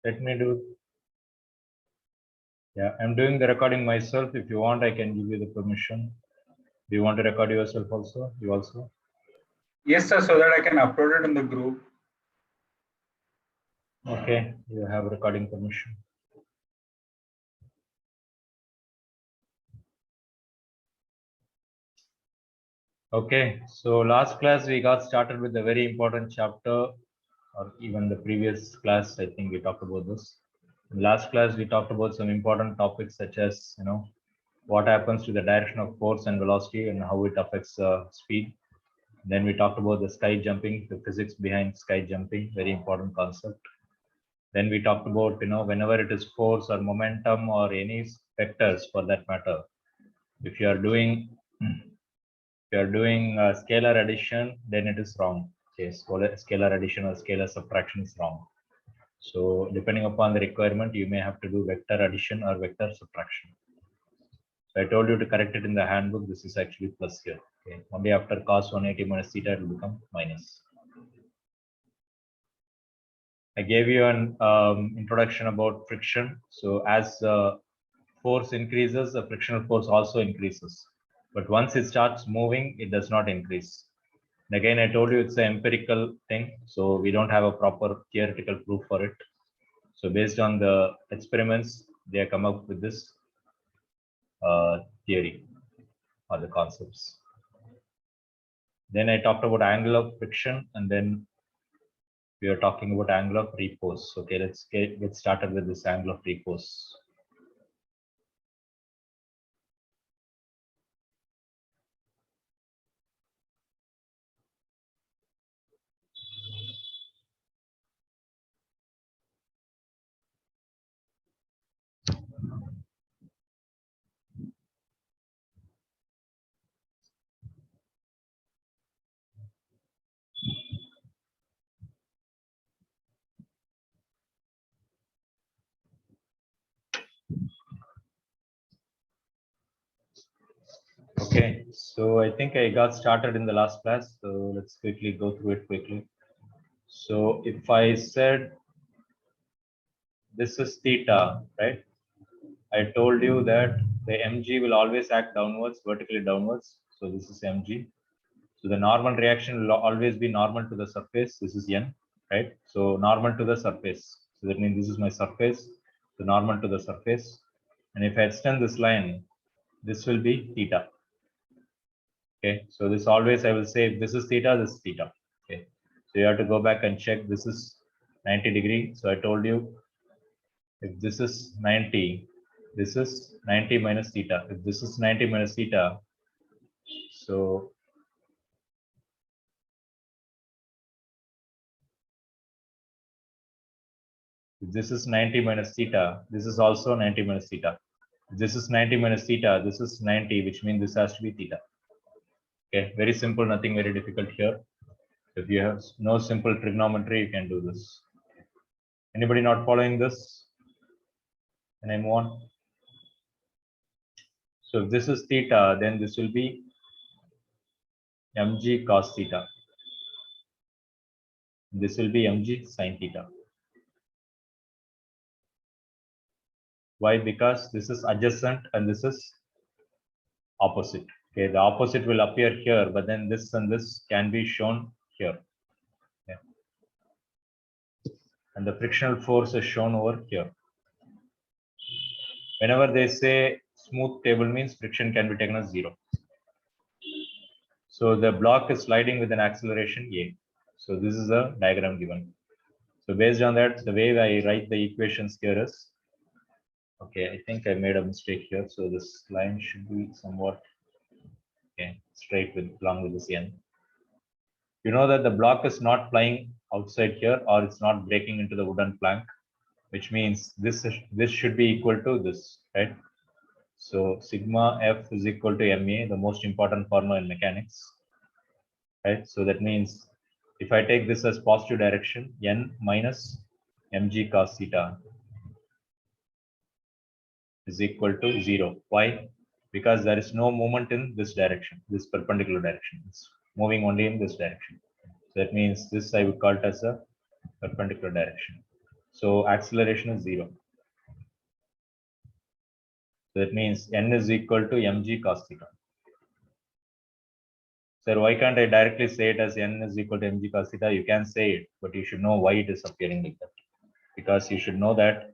Let me do. Yeah, I'm doing the recording myself. If you want, I can give you the permission. Do you want to record yourself also? You also? Yes, sir, so that I can upload it in the group. Okay, you have recording permission. Okay, so last class we got started with a very important chapter, or even the previous class, I think we talked about this. In last class, we talked about some important topics such as, what happens to the direction of force and velocity and how it affects speed. Then we talked about the sky jumping, the physics behind sky jumping, very important concept. Then we talked about, whenever it is force or momentum or any vectors for that matter, if you are doing scalar addition, then it is wrong. Okay, scalar addition or scalar subtraction is wrong. So depending upon the requirement, you may have to do vector addition or vector subtraction. So I told you to correct it in the handbook. This is actually plus here. Okay, only after cos 180 minus theta it will become minus. I gave you an introduction about friction. So as force increases, the frictional force also increases. But once it starts moving, it does not increase. And again, I told you it's an empirical thing. So we don't have a proper theoretical proof for it. So based on the experiments, they have come up with this theory or the concepts. Then I talked about angle of friction, and then we are talking about angle of repose. Okay, let's get started with this angle of repose. Okay, so I think I got started in the last class. So let's quickly go through it quickly. So if I said this is theta, right? I told you that the mg will always act downwards, vertically downwards. So this is mg. So the normal reaction will always be normal to the surface. This is n, right? So normal to the surface. So that means this is my surface, the normal to the surface. And if I extend this line, this will be theta. Okay, so this always I will say if this is theta, this is theta. Okay, so you have to go back and check this is 90 degree. So I told you if this is 90, this is 90 minus theta. If this is 90 minus theta, so if this is 90 minus theta, this is also 90 minus theta. If this is 90 minus theta, this is 90, which means this has to be theta. Okay, very simple, nothing very difficult here. If you have no simple trigonometry, you can do this. Anybody not following this? Can I move on? So if this is theta, then this will be mg cos theta. This will be mg sin theta. Why? Because this is adjacent and this is opposite. Okay, the opposite will appear here, but then this and this can be shown here. Okay. And the frictional force is shown over here. Whenever they say smooth table means friction can be taken as 0. So the block is sliding with an acceleration a. So this is a diagram given. So based on that, the way I write the equations here is, okay, I think I made a mistake here. So this line should be somewhat straight with along with this n. You know that the block is not flying outside here, or it's not breaking into the wooden plank, which means this should be equal to this, right? So sigma f is equal to ma, the most important formula in mechanics, right? So that means if I take this as positive direction, n minus mg cos theta is equal to 0. Why? Because there is no movement in this direction, this perpendicular direction. It's moving only in this direction. So that means this I would call it as a perpendicular direction. So acceleration is 0. So that means n is equal to mg cos theta. Sir, why can't I directly say it as n is equal to mg cos theta? You can say it, but you should know why it is appearing like that. Because you should know that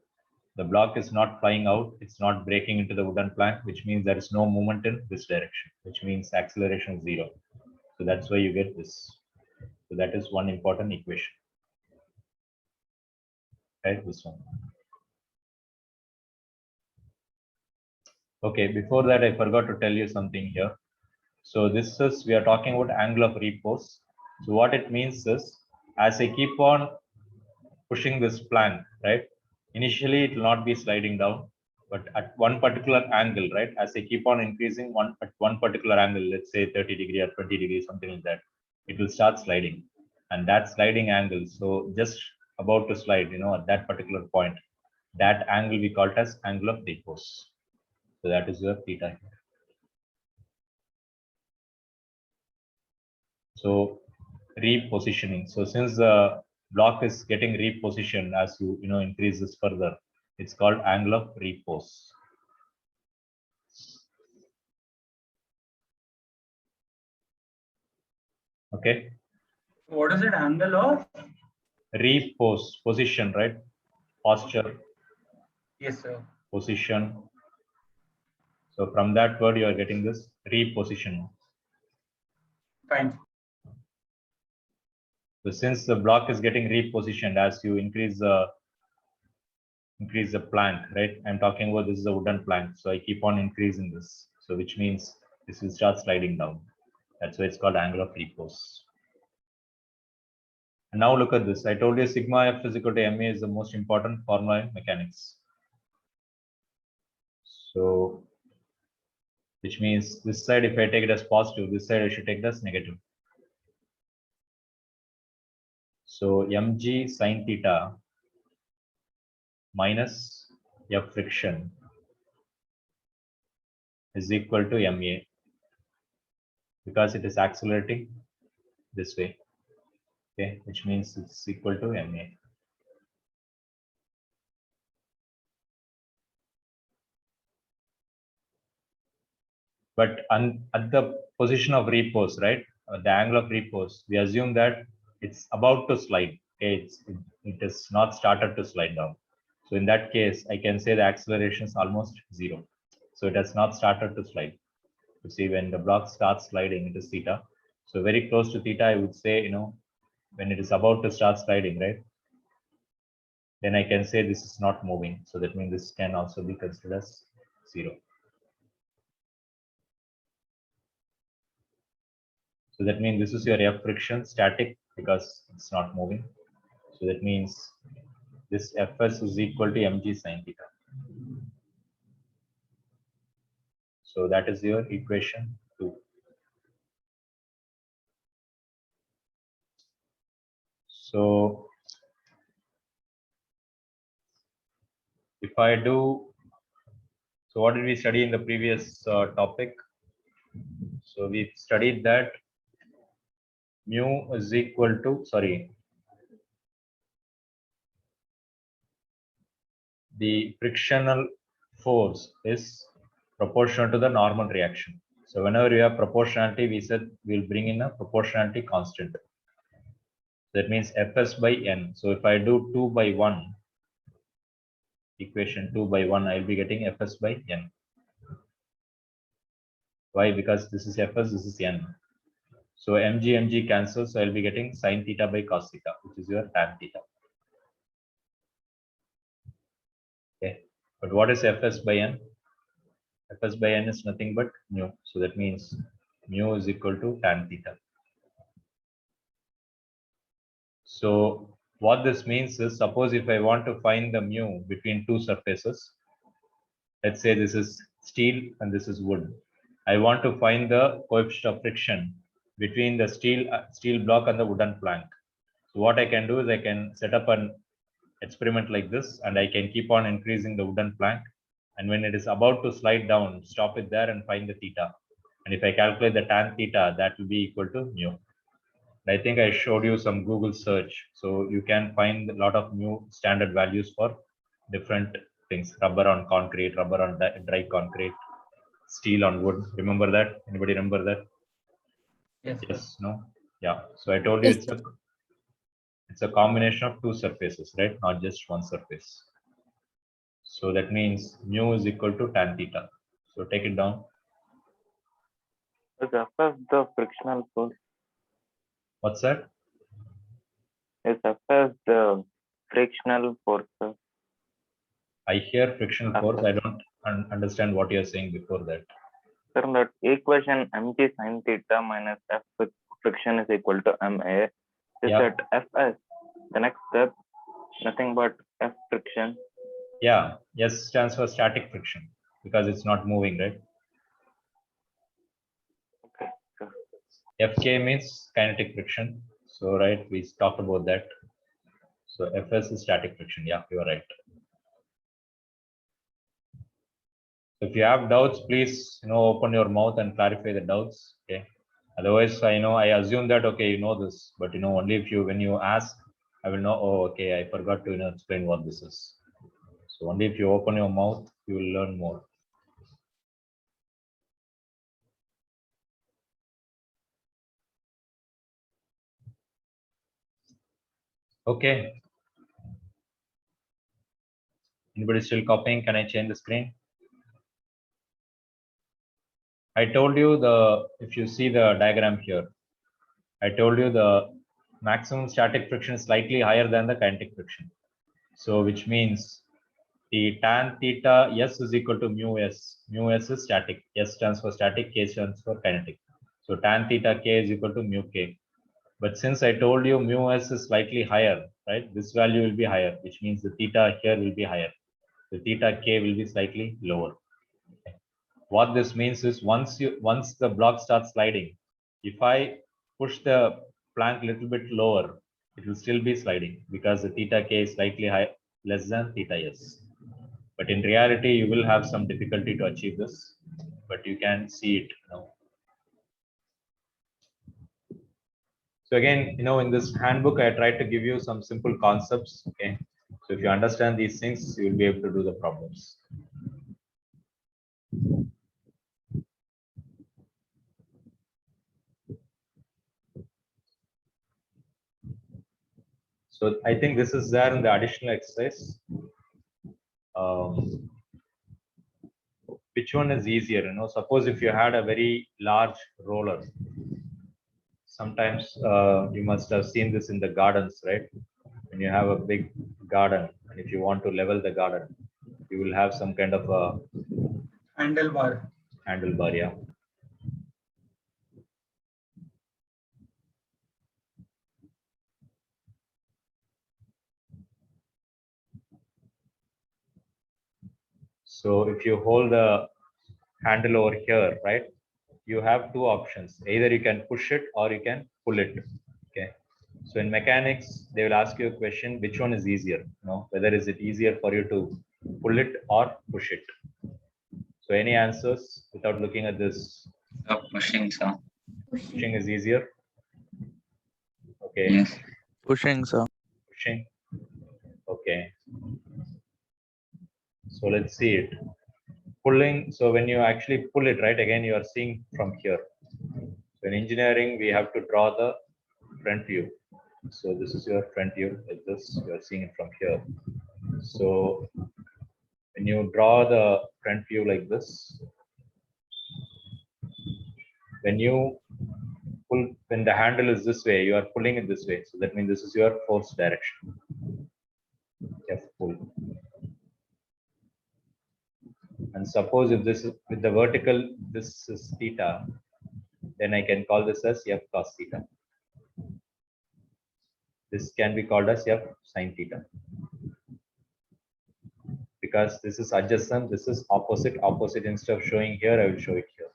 the block is not flying out, it's not breaking into the wooden plank, which means there is no movement in this direction, which means acceleration is 0. So that's why you get this. So that is one important equation. Right, this one. Okay, before that, I forgot to tell you something here. So this is, we are talking about angle of repose. So what it means is, as I keep on pushing this plank, right? Initially, it will not be sliding down, but at one particular angle, right? As I keep on increasing at one particular angle, let's say 30 degree or 20 degrees, something like that, it will start sliding. And that sliding angle, so just about to slide, at that particular point, that angle we call it as angle of repose. So that is your theta here. So repositioning. So since the block is getting repositioned as you increase this further, it's called angle of repose. Okay. What is it? Angle of Repose, position, right? Posture. Yes, sir. Position. So from that word, you are getting this reposition. Fine. So since the block is getting repositioned as you increase the plank, right? I'm talking about this is a wooden plank. So I keep on increasing this. So which means this will start sliding down. That's why it's called angle of repose. And now look at this. I told you sigma f is equal to ma is the most important formula in mechanics. So which means this side, if I take it as positive, this side I should take it as negative. So mg sine theta minus f friction is equal to ma, because it is accelerating this way. Okay, which means it's equal to ma. But at the position of repose, right, the angle of repose, we assume that it's about to slide. Okay, it is not started to slide down. So in that case, I can say the acceleration is almost 0. So it has not started to slide. You see, when the block starts sliding, it is theta. So very close to theta, I would say, when it is about to start sliding, right, then I can say this is not moving. So that means this can also be considered as 0. So that means this is your F friction static because it's not moving. So that means this Fs is equal to mg sine theta. So that is your equation 2. So if I do, so what did we study in the previous topic? So we studied that mu is equal to, the frictional force is proportional to the normal reaction. So whenever you have proportionality, we said we'll bring in a proportionality constant. That means Fs by n. So if I do 2 by 1, equation 2 by 1, I'll be getting Fs by n. Why? Because this is Fs, this is n. So mg cancels, so I'll be getting sine theta by cos theta, which is your tan theta. Okay. But what is Fs by n? Fs by n is nothing but mu. So that means mu is equal to tan theta. So what this means is, suppose if I want to find the mu between two surfaces, let's say this is steel and this is wood. I want to find the coefficient of friction between the steel block and the wooden plank. So what I can do is I can set up an experiment like this, and I can keep on increasing the wooden plank. And when it is about to slide down, stop it there and find the theta. And if I calculate the tan theta, that will be equal to mu. I think I showed you some Google search. So you can find a lot of new standard values for different things. Rubber on concrete, rubber on dry concrete, steel on wood. Remember that? Anybody remember that? Yes, sir. Yes, no? Yeah. So I told you Yes, it's a combination of two surfaces, right? Not just one surface. So that means mu is equal to tan theta. So take it down. Is Fs the frictional force? What's that? Is Fs the frictional force? Sir? I hear frictional force. Okay. I don't understand what you're saying before that. Sir, that equation mg sin theta minus F with friction is equal to ma is Yeah. at Fs. The next step, nothing but F friction. Yeah. S stands for static friction because it's not moving, right? Okay, sir. Fk means kinetic friction. So, right, we talked about that. So, Fs is static friction. Yeah, you are right. If you have doubts, please, open your mouth and clarify the doubts. Okay. Otherwise, I assume that, okay, you know this, but, only when you ask, I will know, oh, okay, I forgot to, explain what this is. So, only if you open your mouth, you will learn more. Okay. Anybody still copying? Can I change the screen? I told you if you see the diagram here, I told you the maximum static friction is slightly higher than the kinetic friction. So which means the tan theta S is equal to mu S. Mu S is static. S stands for static, K stands for kinetic. So tan theta K is equal to mu K. But since I told you mu S is slightly higher, right? This value will be higher, which means the theta here will be higher. The theta K will be slightly lower. What this means is once the block starts sliding, if I push the plank a little bit lower, it will still be sliding because the theta K is slightly less than theta S. But in reality, you will have some difficulty to achieve this, but you can see it now. So again, in this handbook, I tried to give you some simple concepts. Okay. So if you understand these things, you will be able to do the problems. So I think this is there in the additional exercise. Which one is easier? Suppose if you had a very large roller, sometimes you must have seen this in the gardens, right? When you have a big garden and if you want to level the garden, you will have some kind of a Handlebar. handlebar, yeah. So if you hold the handle over here, right, you have two options. Either you can push it or you can pull it. Okay. So in mechanics, they will ask you a question, which one is easier? Whether is it easier for you to pull it or push it? So any answers without looking at this? Pushing, sir. Pushing is easier. Okay. Yes. pushing, sir. Pushing. Okay. So let's see it. Pulling. So when you actually pull it, right, again, you are seeing from here. So in engineering, we have to draw the front view. So this is your front view. Like this, you are seeing it from here. So when you draw the front view like this, when the handle is this way, you are pulling it this way. So that means this is your force direction. F pull. And suppose if this is with the vertical, this is theta, then I can call this as F cos theta. This can be called as F sin theta. Because this is adjacent, this is opposite. Instead of showing here, I will show it here.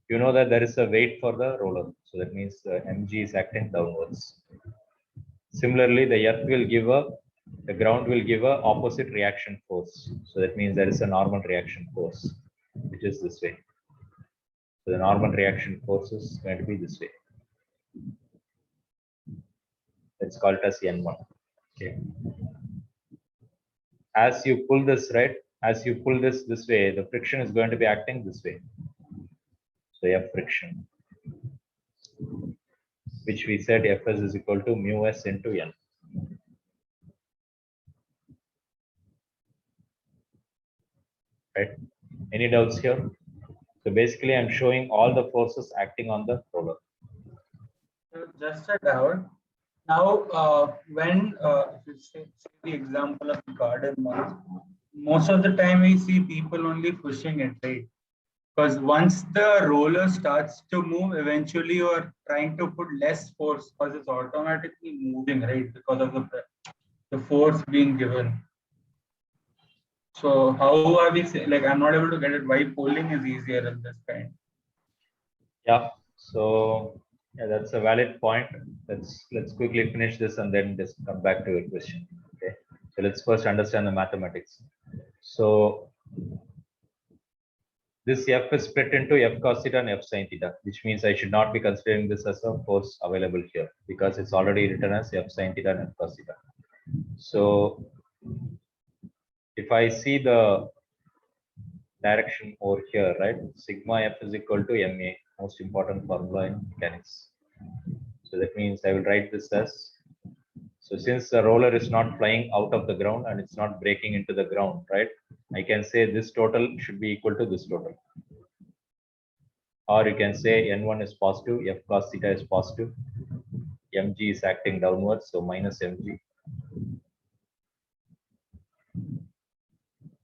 You know that there is a weight for the roller. So that means mg is acting downwards. Similarly, the ground will give a opposite reaction force. So that means there is a normal reaction force, which is this way. So the normal reaction force is going to be this way. Let's call it as N1. Okay. As you pull this, right, as you pull this way, the friction is going to be acting this way. So F friction, which we said Fs is equal to mu s into N. Right? Any doubts here? So basically, I'm showing all the forces acting on the roller. Just a doubt. Now, when if you say the example of the garden one, most of the time we see people only pushing it, right? Because once the roller starts to move, eventually you are trying to put less force because it's automatically moving, right? Because of the force being given. So how are we like? I'm not able to get it. Why polling is easier in this kind? Yeah. So yeah, that's a valid point. Let's quickly finish this and then just come back to your question. Okay. So let's first understand the mathematics. So this F is split into F cos theta and F sin theta, which means I should not be considering this as a force available here because it's already written as F sin theta and F cos theta. So if I see the direction over here, right? Sigma F is equal to MA, most important formula in mechanics. So that means I will write this as, so since the roller is not flying out of the ground and it's not breaking into the ground, right? I can say this total should be equal to this total. Or you can say N1 is positive, F cos theta is positive, mg is acting downwards, so minus mg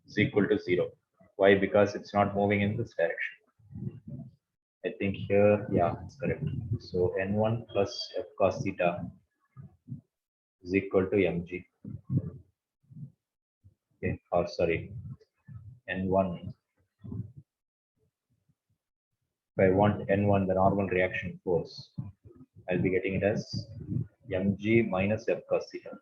is equal to 0. Why? Because it's not moving in this direction. I think here, yeah, it's correct. So N1 plus F cos theta is equal to mg. Okay, or sorry, N1. If I want N1, the normal reaction force, I'll be getting it as mg minus F cos theta,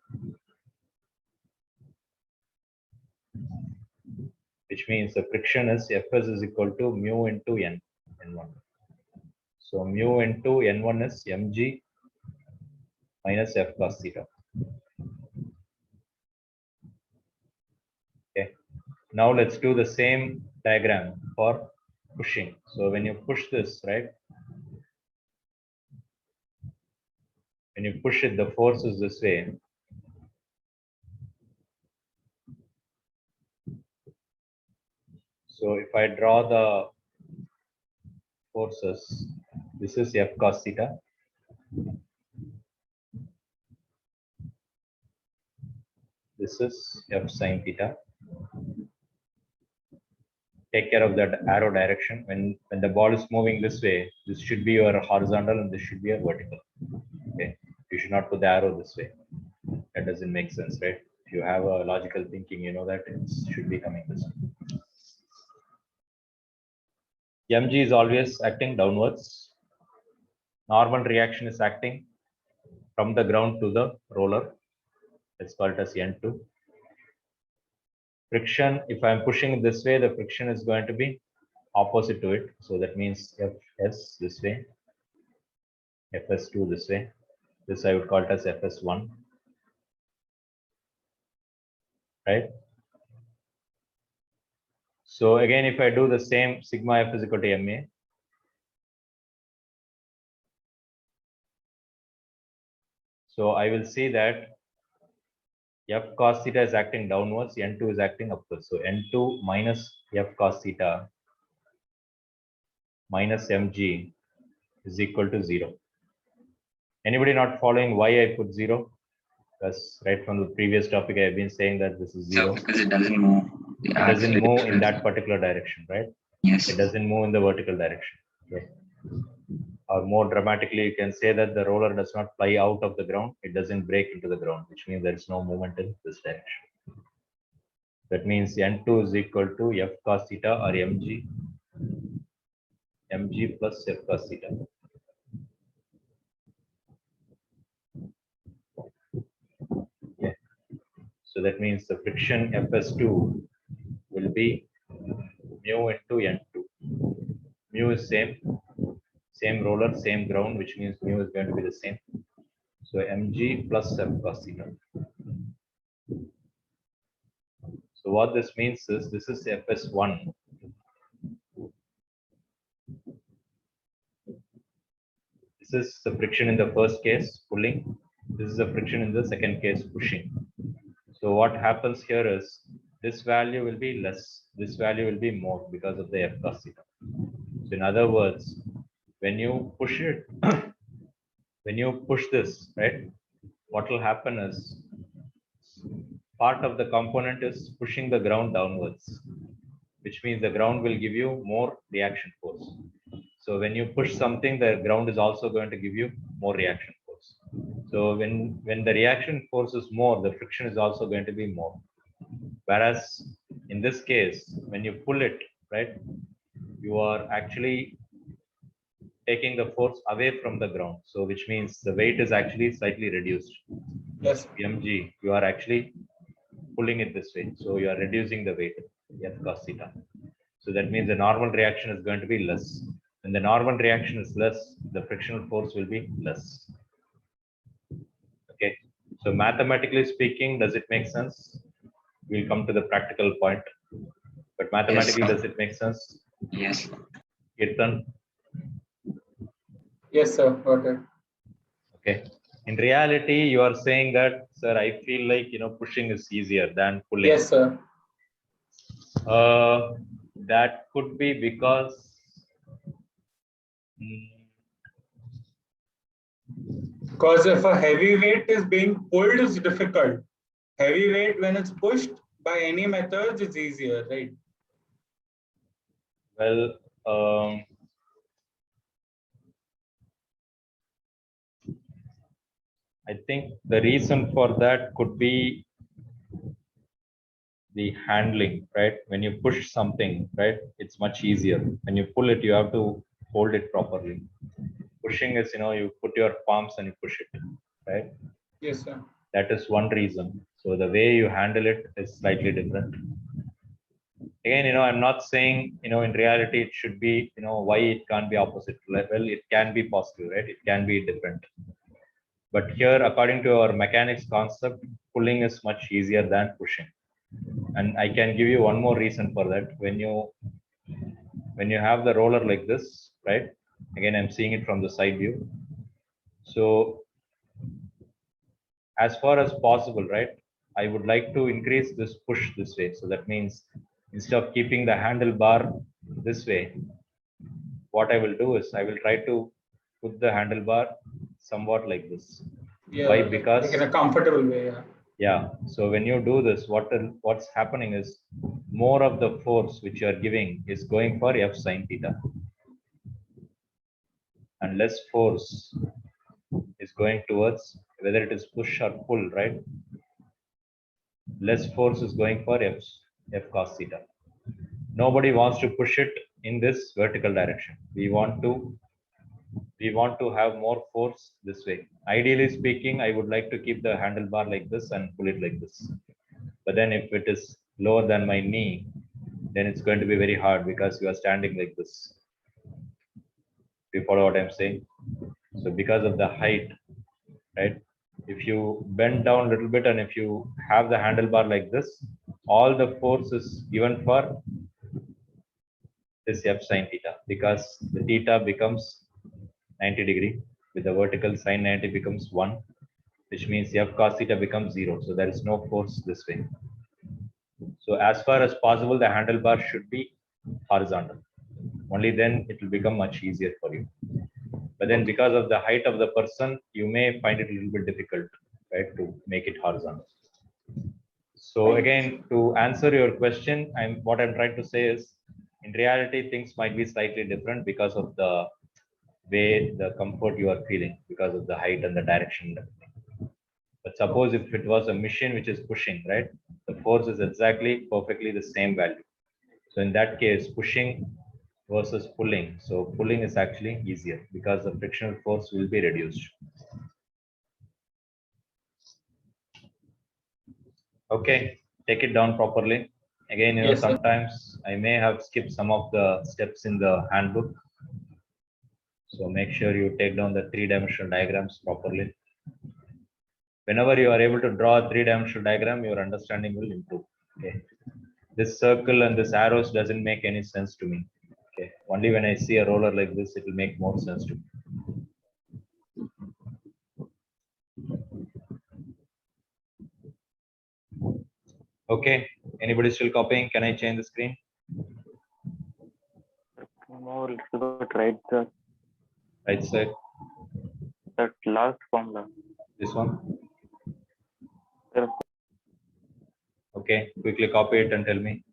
which means the friction is Fs is equal to mu into N1. So mu into N1 is mg minus F cos theta. Okay. Now let's do the same diagram for pushing. So when you push this, right? When you push it, the force is this way. So if I draw the forces, this is F cos theta. This is F sin theta. Take care of that arrow direction. When the ball is moving this way, this should be your horizontal and this should be your vertical. Okay. You should not put the arrow this way. That doesn't make sense, right? If you have a logical thinking, you know that it should be coming this way. mg is always acting downwards. Normal reaction is acting from the ground to the roller. Let's call it as N2. Friction, if I'm pushing it this way, the friction is going to be opposite to it. So that means Fs this way, Fs2 this way. This I would call it as Fs1. Right? So again, if I do the same, sigma F is equal to MA. So I will see that F cos theta is acting downwards, N2 is acting upwards. So N2 minus F cos theta minus mg is equal to 0. Anybody not following why I put 0? Because right from the previous topic, I have been saying that this is 0. Because it doesn't move. It doesn't move in that particular direction, right? Yes. It doesn't move in the vertical direction. Okay. Or more dramatically, you can say that the roller does not fly out of the ground. It doesn't break into the ground, which means there is no movement in this direction. That means N2 is equal to F cos theta or mg plus F cos theta. Okay. So that means the friction Fs2 will be mu into N2. Mu is same, Same roller, same ground, which means mu is going to be the same. So mg plus f cos theta. So what this means is this is fs1. This is the friction in the first case, pulling. This is the friction in the second case, pushing. So what happens here is this value will be less, this value will be more because of the f cos theta. So in other words, when you push it, when you push this, right, what will happen is part of the component is pushing the ground downwards, which means the ground will give you more reaction force. So when you push something, the ground is also going to give you more reaction force. So when the reaction force is more, the friction is also going to be more. Whereas in this case, when you pull it, right, you are actually taking the force away from the ground. So which means the weight is actually slightly reduced. Yes. mg, you are actually pulling it this way. So you are reducing the weight, f cos theta. So that means the normal reaction is going to be less. When the normal reaction is less, the frictional force will be less. Okay. So mathematically speaking, does it make sense? We'll come to the practical point. But mathematically, Yes, does it make sense? yes, Kirtan? Yes, sir. Got it. Okay. In reality, you are saying that, sir, I feel like, pushing is easier than pulling. Yes, sir. That could be because Because if a heavy weight is being pulled, it's difficult. Heavy weight, when it's pushed by any methods, it's easier, right? well, I think the reason for that could be the handling, right? When you push something, right, it's much easier. When you pull it, you have to hold it properly. Pushing is, you put your palms and you push it, right? Yes, sir. That is one reason. So the way you handle it is slightly different. Again, I'm not saying, in reality, it should be, why it can't be opposite. Well, it can be positive, right? It can be different. But here, according to our mechanics concept, pulling is much easier than pushing. And I can give you one more reason for that. When you have the roller like this, right? Again, I'm seeing it from the side view. So as far as possible, right, I would like to increase this push this way. So that means instead of keeping the handlebar this way, what I will do is I will try to put the handlebar somewhat like this. Yeah. Why? like Because in a comfortable way. Yeah. yeah. So when you do this, what's happening is more of the force which you are giving is going for f sine theta, and less force is going towards whether it is push or pull, right? Less force is going for f cos theta. Nobody wants to push it in this vertical direction. We want to have more force this way. Ideally speaking, I would like to keep the handlebar like this and pull it like this. But then if it is lower than my knee, then it's going to be very hard because you are standing like this. Do you follow what I'm saying? So because of the height, right? If you bend down a little bit and if you have the handlebar like this, all the force is given for this f sine theta because the theta becomes 90 degree with the vertical sine 90 becomes 1, which means f cos theta becomes 0. So there is no force this way. So as far as possible, the handlebar should be horizontal. Only then it will become much easier for you. But then because of the height of the person, you may find it a little bit difficult, right, to make it horizontal. So again, to answer your question, what I'm trying to say is, in reality, things might be slightly different because of the way the comfort you are feeling, because of the height and the direction. But suppose if it was a machine which is pushing, right, the force is exactly perfectly the same value. So in that case, pushing versus pulling. So pulling is actually easier because the frictional force will be reduced. Okay, take it down properly. Again, Yes, sir. sometimes I may have skipped some of the steps in the handbook. So make sure you take down the three-dimensional diagrams properly. Whenever you are able to draw a three-dimensional diagram, your understanding will improve. Okay. This circle and this arrows doesn't make any sense to me. Okay. Only when I see a roller like this, it will make more sense to me. Okay. Anybody still copying? Can I change the screen? No, let's go right the Right side. that last formula. This one. Sir, Okay. Quickly copy it and tell me.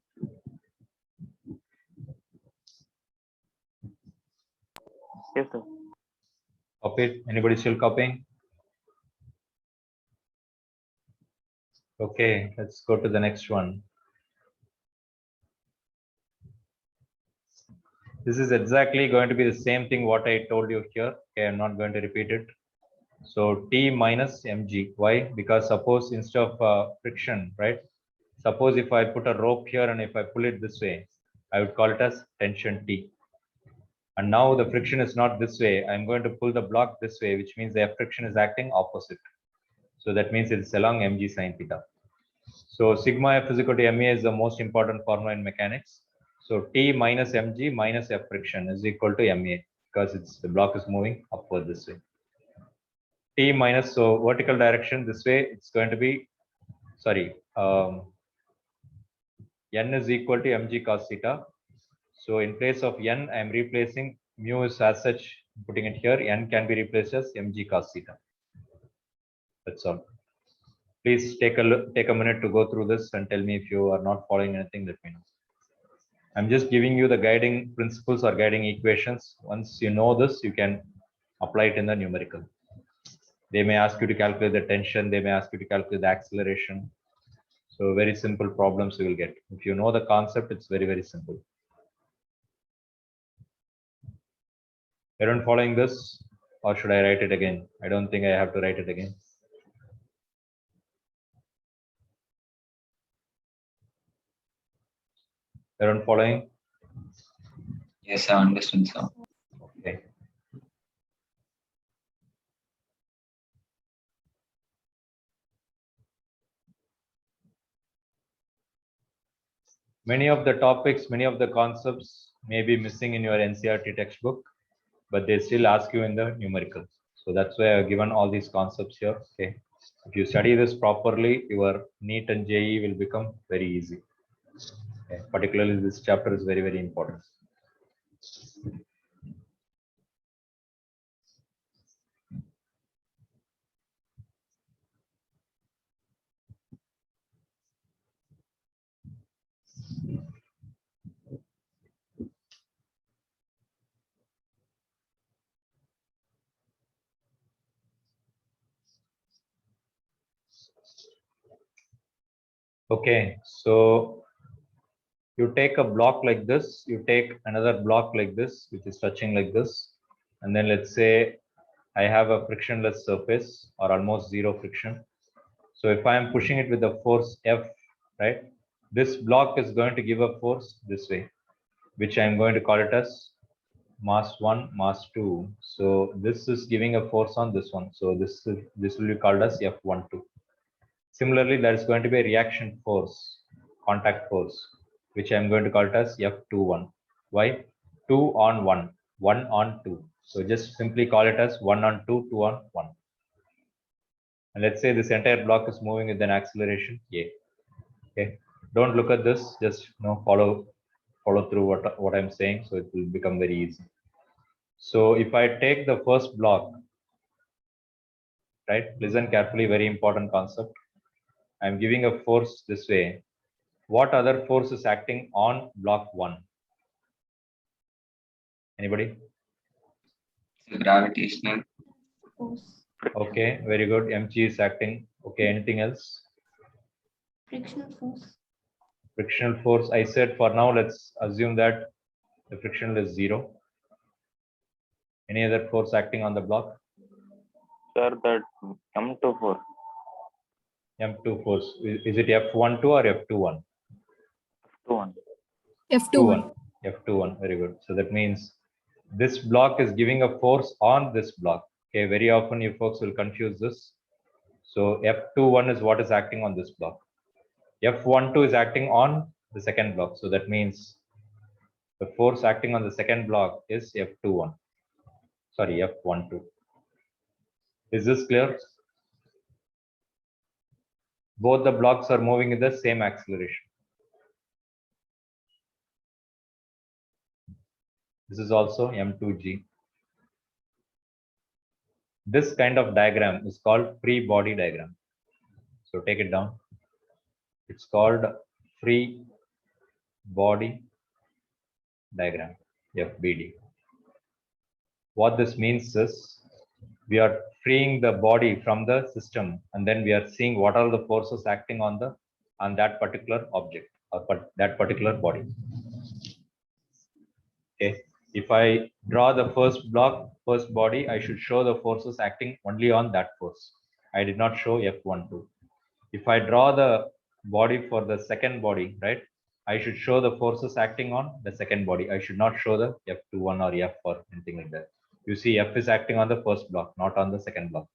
yes, sir. Copy it. Anybody still copying? Okay. Let's go to the next one. This is exactly going to be the same thing what I told you here. Okay, I'm not going to repeat it. So T minus mg. Why? Because suppose instead of friction, right? Suppose if I put a rope here and if I pull it this way, I would call it as tension T. And now the friction is not this way. I'm going to pull the block this way, which means the F friction is acting opposite. So that means it's along mg sine theta. So sigma F is equal to ma is the most important formula in mechanics. So T minus mg minus F friction is equal to ma because it's the block is moving upward this way. T minus, so vertical direction this way, it's going to be, sorry, n is equal to mg cos theta. So in place of n, I am replacing mu is as such, putting it here, n can be replaced as mg cos theta. That's all. Please take a minute to go through this and tell me if you are not following anything, let me know. I'm just giving you the guiding principles or guiding equations. Once you know this, you can apply it in the numerical. They may ask you to calculate the tension. They may ask you to calculate the acceleration. So very simple problems you will get. If you know the concept, it's very, very simple. Everyone following this, or should I write it again? I don't think I have to write it again. Everyone following? Yes, I understand, sir. Okay. Many of the topics, many of the concepts may be missing in your NCERT textbook, but they still ask you in the numerical. So that's why I've given all these concepts here. Okay. If you study this properly, your NEET and JEE will become very easy. Okay. Particularly this chapter is very, very important. Okay, so you take a block like this, you take another block like this, which is touching like this, and then let's say I have a frictionless surface or almost zero friction. So if I am pushing it with the force F, right, this block is going to give a force this way, which I'm going to call it as mass 1, mass 2. So this is giving a force on this one. So this will be called as F12. Similarly, there is going to be a reaction force, contact force, which I'm going to call it as F21. Why? 2 on 1, 1 on 2. So just simply call it as 1 on 2, 2 on 1. And let's say this entire block is moving with an acceleration A. Okay. Don't look at this, just follow through what I'm saying, so it will become very easy. So if I take the first block, right, listen carefully, very important concept. I'm giving a force this way. What other force is acting on block 1? Anybody? Gravitational. Force. Okay, very good. mg is acting. Okay, anything else? Frictional force. Frictional force. I said for now, let's assume that the frictional is 0. Any other force acting on the block? Sir, that M2 force. M2 force. Is it F12 or F21? F21. F21. F21. Very good. So that means This block is giving a force on this block. Okay, very often you folks will confuse this. So F21 is what is acting on this block. F12 is acting on the second block. So that means the force acting on the second block is F21. Sorry, F12. Is this clear? Both the blocks are moving in the same acceleration. This is also M2G. This kind of diagram is called free body diagram. So take it down. It's called free body diagram, FBD. What this means is we are freeing the body from the system, and then we are seeing what are the forces acting on that particular object or that particular body. Okay. If I draw the first block, first body, I should show the forces acting only on that force. I did not show F12. If I draw the body for the second body, right, I should show the forces acting on the second body. I should not show the F21 or F or anything like that. You see, F is acting on the first block, not on the second block.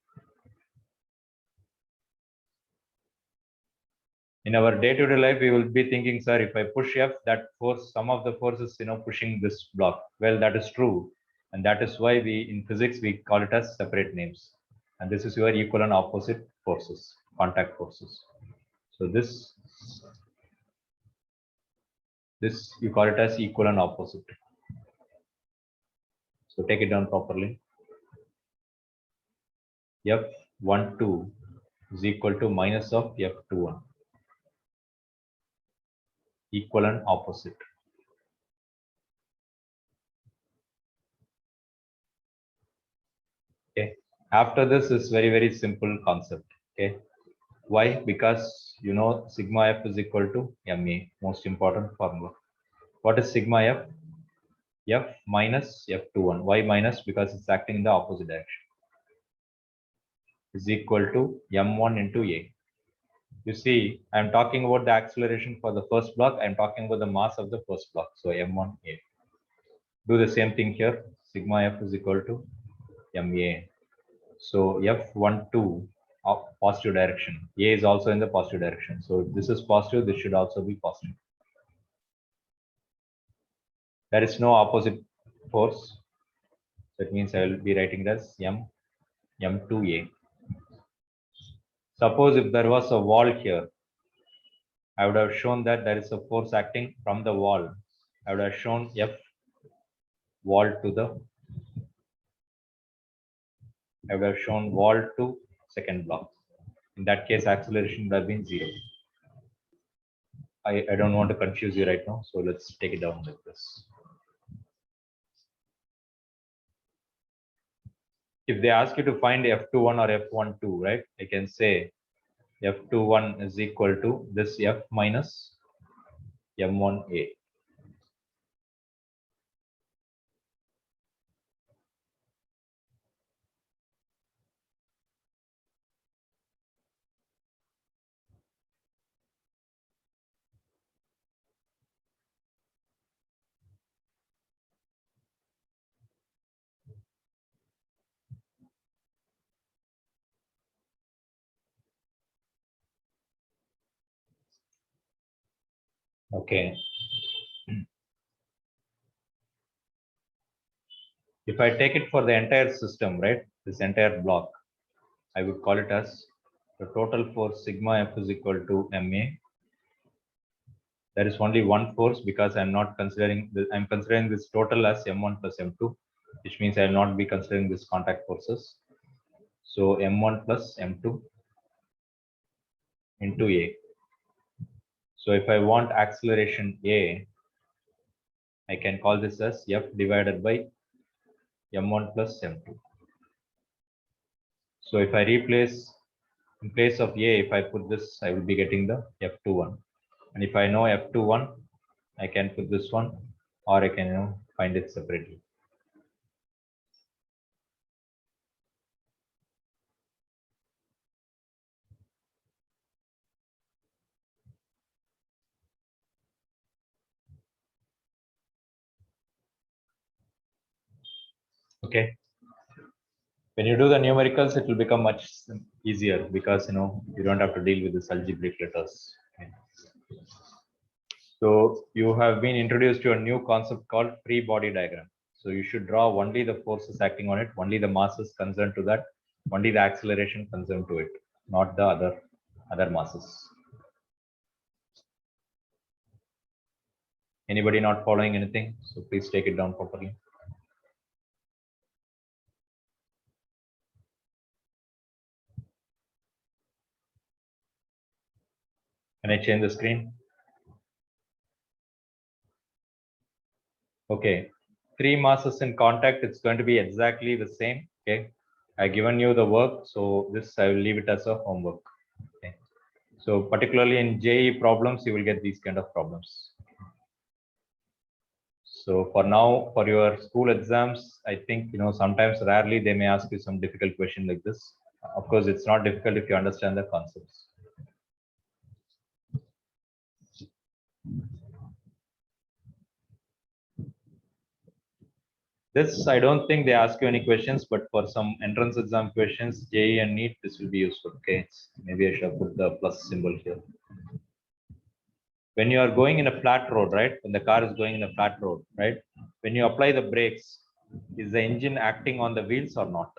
In our day-to-day life, we will be thinking, sir, if I push F, that force, some of the forces, pushing this block. Well, that is true. And that is why in physics, we call it as separate names. And this is your equal and opposite forces, contact forces. So this you call it as equal and opposite. So take it down properly. F12 is equal to minus of F21. Equal and opposite. Okay. After this is very, very simple concept. Okay. Why? Because sigma F is equal to MA, most important formula. What is sigma F? F minus F21. Why minus? Because it's acting in the opposite direction. Is equal to M1 into A. You see, I'm talking about the acceleration for the first block. I'm talking about the mass of the first block. So M1A. Do the same thing here. Sigma F is equal to MA. So F12 of positive direction. A is also in the positive direction. So if this is positive, this should also be positive. There is no opposite force. That means I will be writing it as M2A. Suppose if there was a wall here, I would have shown that there is a force acting from the wall. I would have shown F wall to the, I would have shown wall to second block. In that case, acceleration would have been 0. I don't want to confuse you right now. So let's take it down like this. If they ask you to find F21 or F12, right, I can say F21 is equal to this F minus M1A. Okay. If I take it for the entire system, right, this entire block, I would call it as the total force sigma F is equal to MA. There is only one force because I'm not considering I'm considering this total as M1 plus M2, which means I will not be considering this contact forces. So M1 plus M2 into A. So if I want acceleration A, I can call this as F divided by M1 plus M2. So if I replace, in place of A, if I put this, I will be getting the F21. And if I know F21, I can put this one, or I can find it separately. Okay. When you do the numericals, it will become much easier because you don't have to deal with this algebraic letters. Okay. So you have been introduced to a new concept called free body diagram. So you should draw only the forces acting on it, only the masses concerned to that, only the acceleration concerned to it, not the other masses. Anybody not following anything? So please take it down properly. Can I change the screen? Okay, 3 masses in contact, it's going to be exactly the same. Okay, I've given you the work, so this I will leave it as a homework. Okay, so particularly in JEE problems, you will get these kind of problems. So for now, for your school exams, I think sometimes rarely they may ask you some difficult question like this. Of course, it's not difficult if you understand the concepts. This, I don't think they ask you any questions, but for some entrance exam questions, JEE and NEET, this will be useful. Okay, maybe I should put the plus symbol here. When you are going in a flat road, right? When the car is going in a flat road, right? When you apply the brakes, is the engine acting on the wheels or not?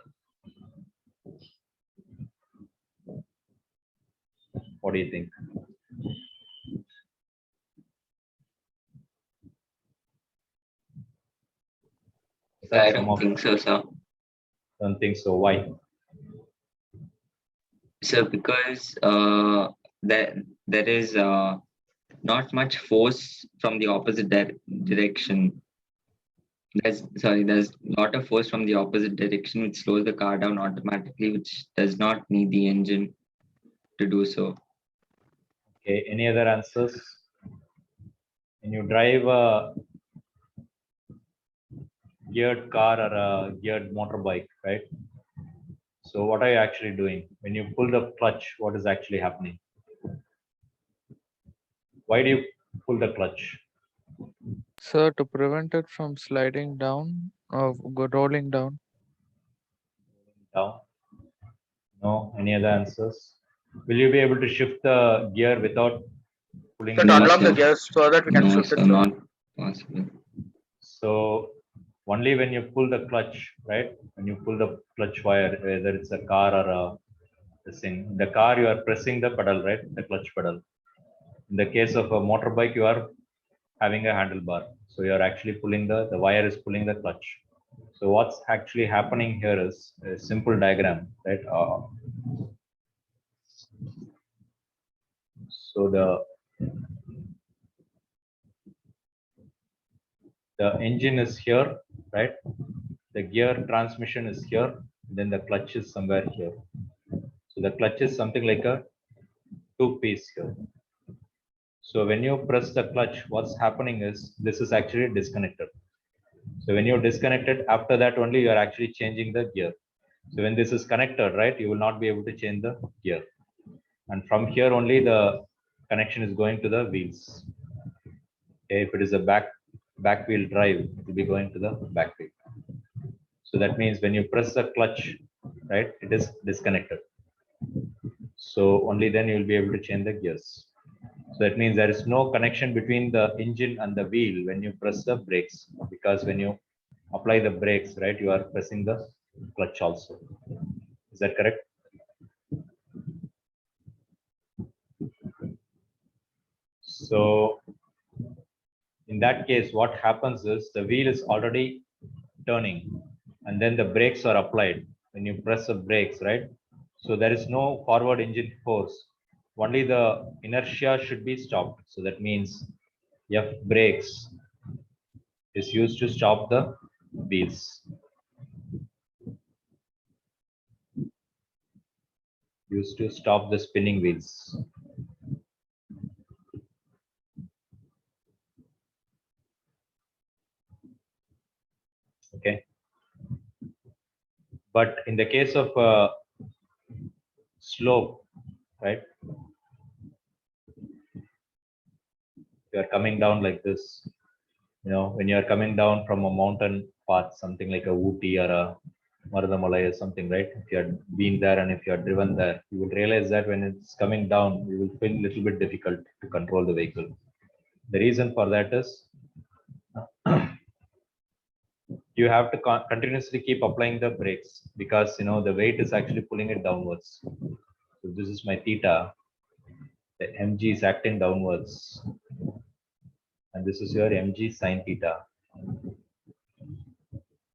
What do you think? I don't think so, sir. Don't think so. Why? So because there is not much force from the opposite direction. There's a lot of force from the opposite direction which slows the car down automatically, which does not need the engine to do so. Okay, any other answers? When you drive a geared car or a geared motorbike, right? So what are you actually doing? When you pull the clutch, what is actually happening? Why do you pull the clutch? Sir, to prevent it from sliding down or rolling down. Down? No, any other answers? Will you be able to shift the gear without pulling So the to No, unlock the sir. gears so that we can No, shift sir, it slowly. not possible. So only when you pull the clutch, right? When you pull the clutch wire, whether it's a car or a thing, the car you are pressing the pedal, right? The clutch pedal. In the case of a motorbike, you are having a handlebar. So you are actually pulling the wire is pulling the clutch. So what's actually happening here is a simple diagram, right? So the engine is here, right? The gear transmission is here. Then the clutch is somewhere here. So the clutch is something like a two-piece here. So when you press the clutch, what's happening is this is actually disconnected. So when you disconnect it, after that only you are actually changing the gear. So when this is connected, right, you will not be able to change the gear. And from here only the connection is going to the wheels. Okay, if it is a back wheel drive, it will be going to the back wheel. So that means when you press the clutch, right, it is disconnected. So only then you will be able to change the gears. So that means there is no connection between the engine and the wheel when you press the brakes, because when you apply the brakes, right, you are pressing the clutch also. Is that correct? So in that case, what happens is the wheel is already turning and then the brakes are applied when you press the brakes, right? So there is no forward engine force. Only the inertia should be stopped. So that means F brakes is used to stop the wheels. Used to stop the spinning wheels. Okay. But in the case of slope, right? You are coming down like this. When you are coming down from a mountain path, something like a Ooty or a Marudamalai or something, right? If you had been there and if you had driven there, you will realize that when it's coming down, you will feel a little bit difficult to control the vehicle. The reason for that is you have to continuously keep applying the brakes because the weight is actually pulling it downwards. So this is my theta. The mg is acting downwards, and this is your mg sine theta,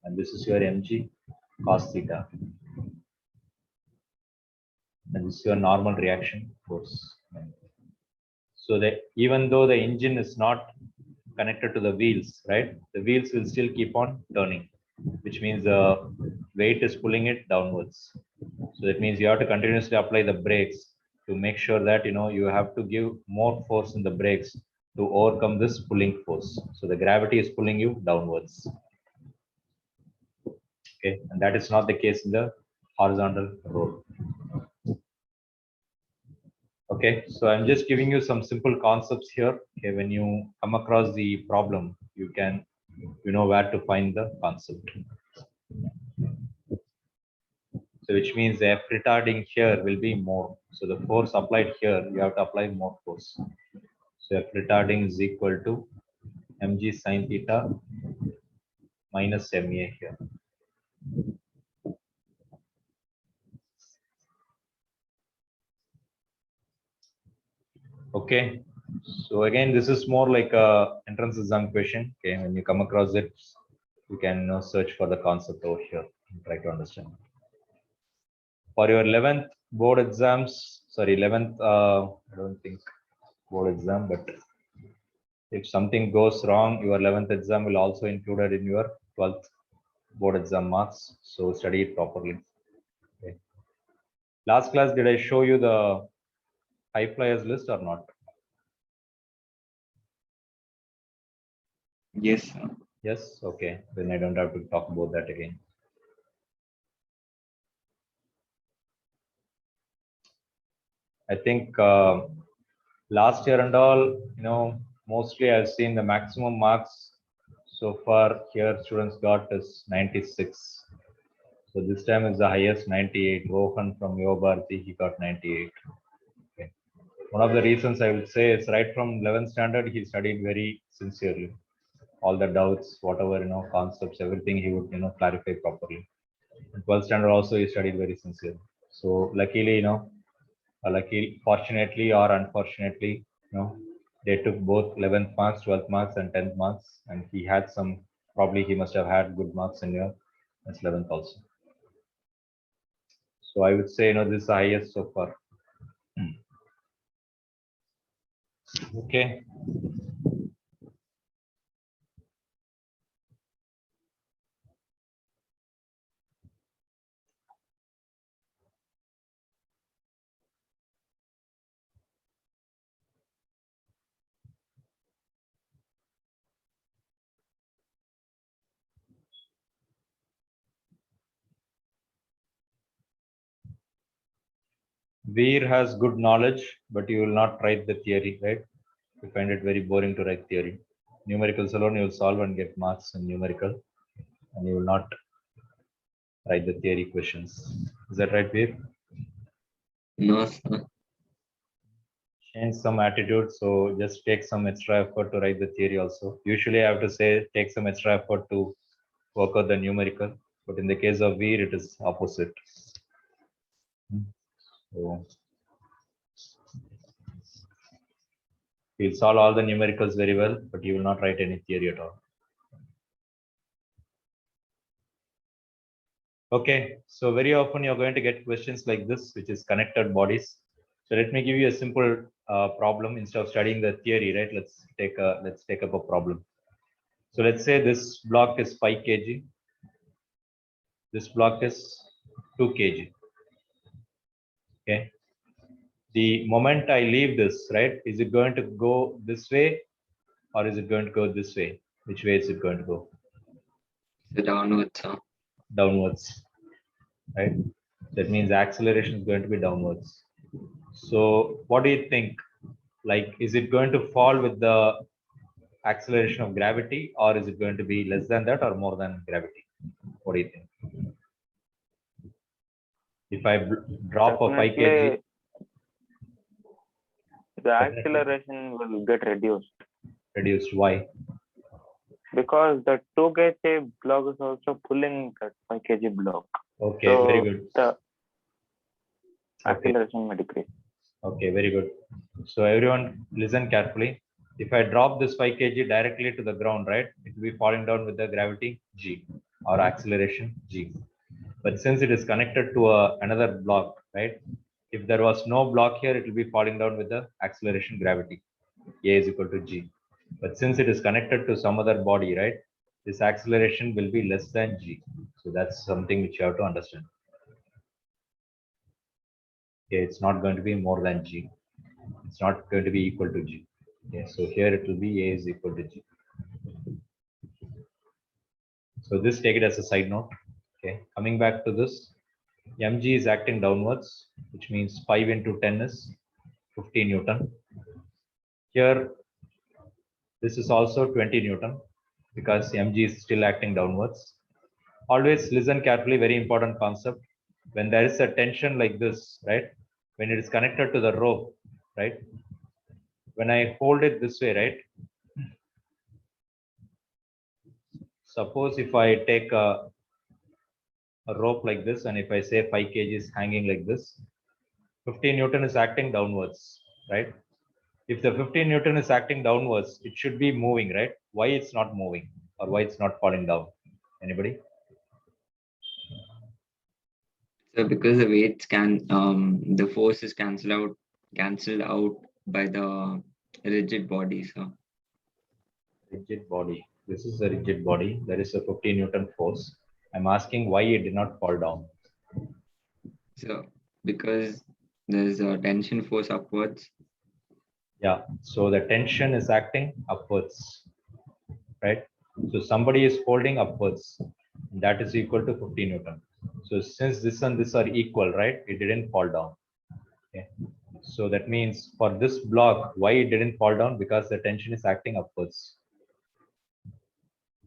and this is your mg cos theta, and this is your normal reaction force. So that even though the engine is not connected to the wheels, right, the wheels will still keep on turning, which means the weight is pulling it downwards. So that means you have to continuously apply the brakes to make sure that you have to give more force in the brakes to overcome this pulling force. So the gravity is pulling you downwards. Okay, and that is not the case in the horizontal road. Okay, so I'm just giving you some simple concepts here. Okay, when you come across the problem, you know where to find the concept. So which means the F retarding here will be more. So the force applied here, you have to apply more force. So F retarding is equal to mg sine theta minus ma here. Okay, so again, this is more like a entrance exam question. Okay, when you come across it, you can search for the concept over here and try to understand. For your 11th board exams, sorry, 11th, I don't think board exam, but if something goes wrong, your 11th exam will also included in your 12th board exam marks. So study it properly. Okay. Last class, did I show you the high flyers list or not? Yes, sir. Yes. Okay. Then I don't have to talk about that again. I think last year and all, mostly I've seen the maximum marks so far here students got is 96. So this time is the highest 98. Rohan from Yobharti, he got 98. Okay. One of the reasons I would say is right from 11th standard, he studied very sincerely. All the doubts, whatever, concepts, everything he would, clarify properly. In 12th standard also, he studied very sincerely. So luckily, fortunately or unfortunately, they took both 11th marks, 12th marks and 10th marks. And he had some, probably he must have had good marks in your 11th also. So I would say, this is the highest so far. Okay. Veer has good knowledge, but you will not write the theory, right? You find it very boring to write theory. Numericals alone, you will solve and get marks in numerical, and you will not write the theory questions. Is that right, Veer? No, sir. Change some attitude. So just take some extra effort to write the theory also. Usually I have to say take some extra effort to work out the numerical, but in the case of Veer, it is opposite. So he'll solve all the numericals very well, but he will not write any theory at all. Okay, so very often you're going to get questions like this, which is connected bodies. So let me give you a simple problem instead of studying the theory, right? Let's take up a problem. So let's say this block is 5 kg. This block is 2 kg. Okay. The moment I leave this, right, is it going to go this way or is it going to go this way? Which way is it going to go? The downwards, sir. Downwards, right? That means acceleration is going to be downwards. So what do you think? Like, is it going to fall with the acceleration of gravity, or is it going to be less than that or more than gravity? What do you think? If I drop a 5 kg, Definitely, the Definitely. acceleration will get reduced reduced, why? because the 2 kg block is also pulling that 5 kg block. Okay, very So good. the Okay. acceleration may decrease. Okay, very good. So everyone listen carefully. If I drop this 5 kg directly to the ground, right, it will be falling down with the gravity g or acceleration g. But since it is connected to another block, right, if there was no block here, it will be falling down with the acceleration gravity. A is equal to g. But since it is connected to some other body, right, this acceleration will be less than g. So that's something which you have to understand. Okay, it's not going to be more than g. It's not going to be equal to g. Okay, so here it will be a is equal to g. So this take it as a side note. Okay, coming back to this, mg is acting downwards, which means 5 into 10 is 50 Newton. Here, this is also 20 Newton because mg is still acting downwards. Always listen carefully, very important concept. When there is a tension like this, right, when it is connected to the rope, right, when I hold it this way, right, suppose if I take a rope like this and if I say 5 kg is hanging like this, 15 Newton is acting downwards, right? If the 15 Newton is acting downwards, it should be moving, right? Why it's not moving or why it's not falling down? Anybody? So because the weights the force is cancelled out by the rigid body. So Rigid body. This is a rigid body. There is a 15 Newton force. I'm asking why it did not fall down. because there's a tension force upwards. Yeah. So the tension is acting upwards, right? So somebody is holding upwards. That is equal to 15 Newton. So since this and this are equal, right? It didn't fall down. Okay. So that means for this block, why it didn't fall down? Because the tension is acting upwards.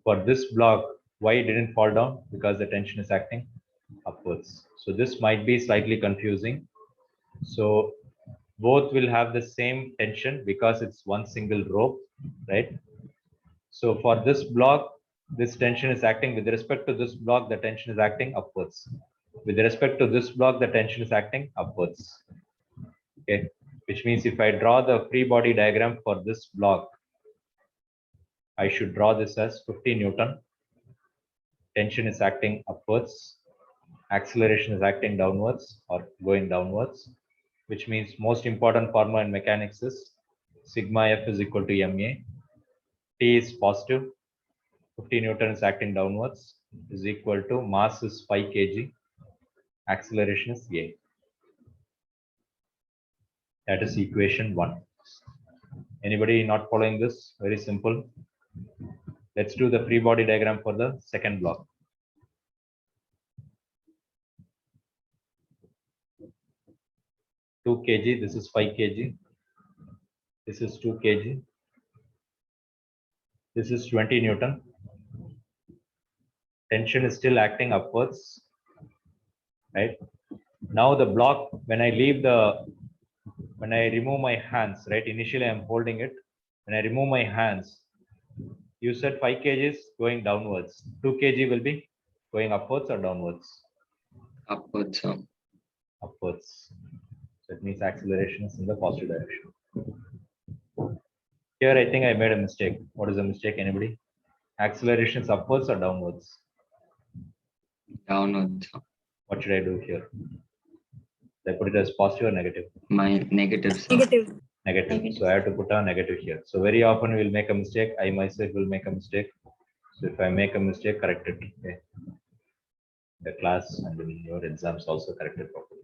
For this block, why it didn't fall down? Because the tension is acting upwards. So this might be slightly confusing. So both will have the same tension because it's one single rope, right? So for this block, this tension is acting with respect to this block, the tension is acting upwards. With respect to this block, the tension is acting upwards. Okay, which means if I draw the free body diagram for this block, I should draw this as 50 Newton. Tension is acting upwards. Acceleration is acting downwards or going downwards, which means most important formula in mechanics is sigma F is equal to ma. T is positive. 50 Newton is acting downwards is equal to mass is 5 kg. Acceleration is a. That is equation 1. Anybody not following this? Very simple. Let's do the free body diagram for the second block. Two kg. This is 5 kg. This is 2 kg. This is 20 Newton. Tension is still acting upwards, right? Now the block, when I remove my hands, right? Initially I'm holding it. When I remove my hands, you said 5 kg is going downwards. 2 kg will be going upwards or downwards? Upwards. So Upwards. So it means acceleration is in the positive direction. Here I think I made a mistake. What is the mistake? Anybody? Acceleration is upwards or downwards? downwards. So What should I do here? Should I put it as positive or negative? my negative. So Negative. Negative. So I have to put a negative here. So very often we'll make a mistake. I myself will make a mistake. So if I make a mistake, correct it. Okay. The class and in your exams also correct it properly.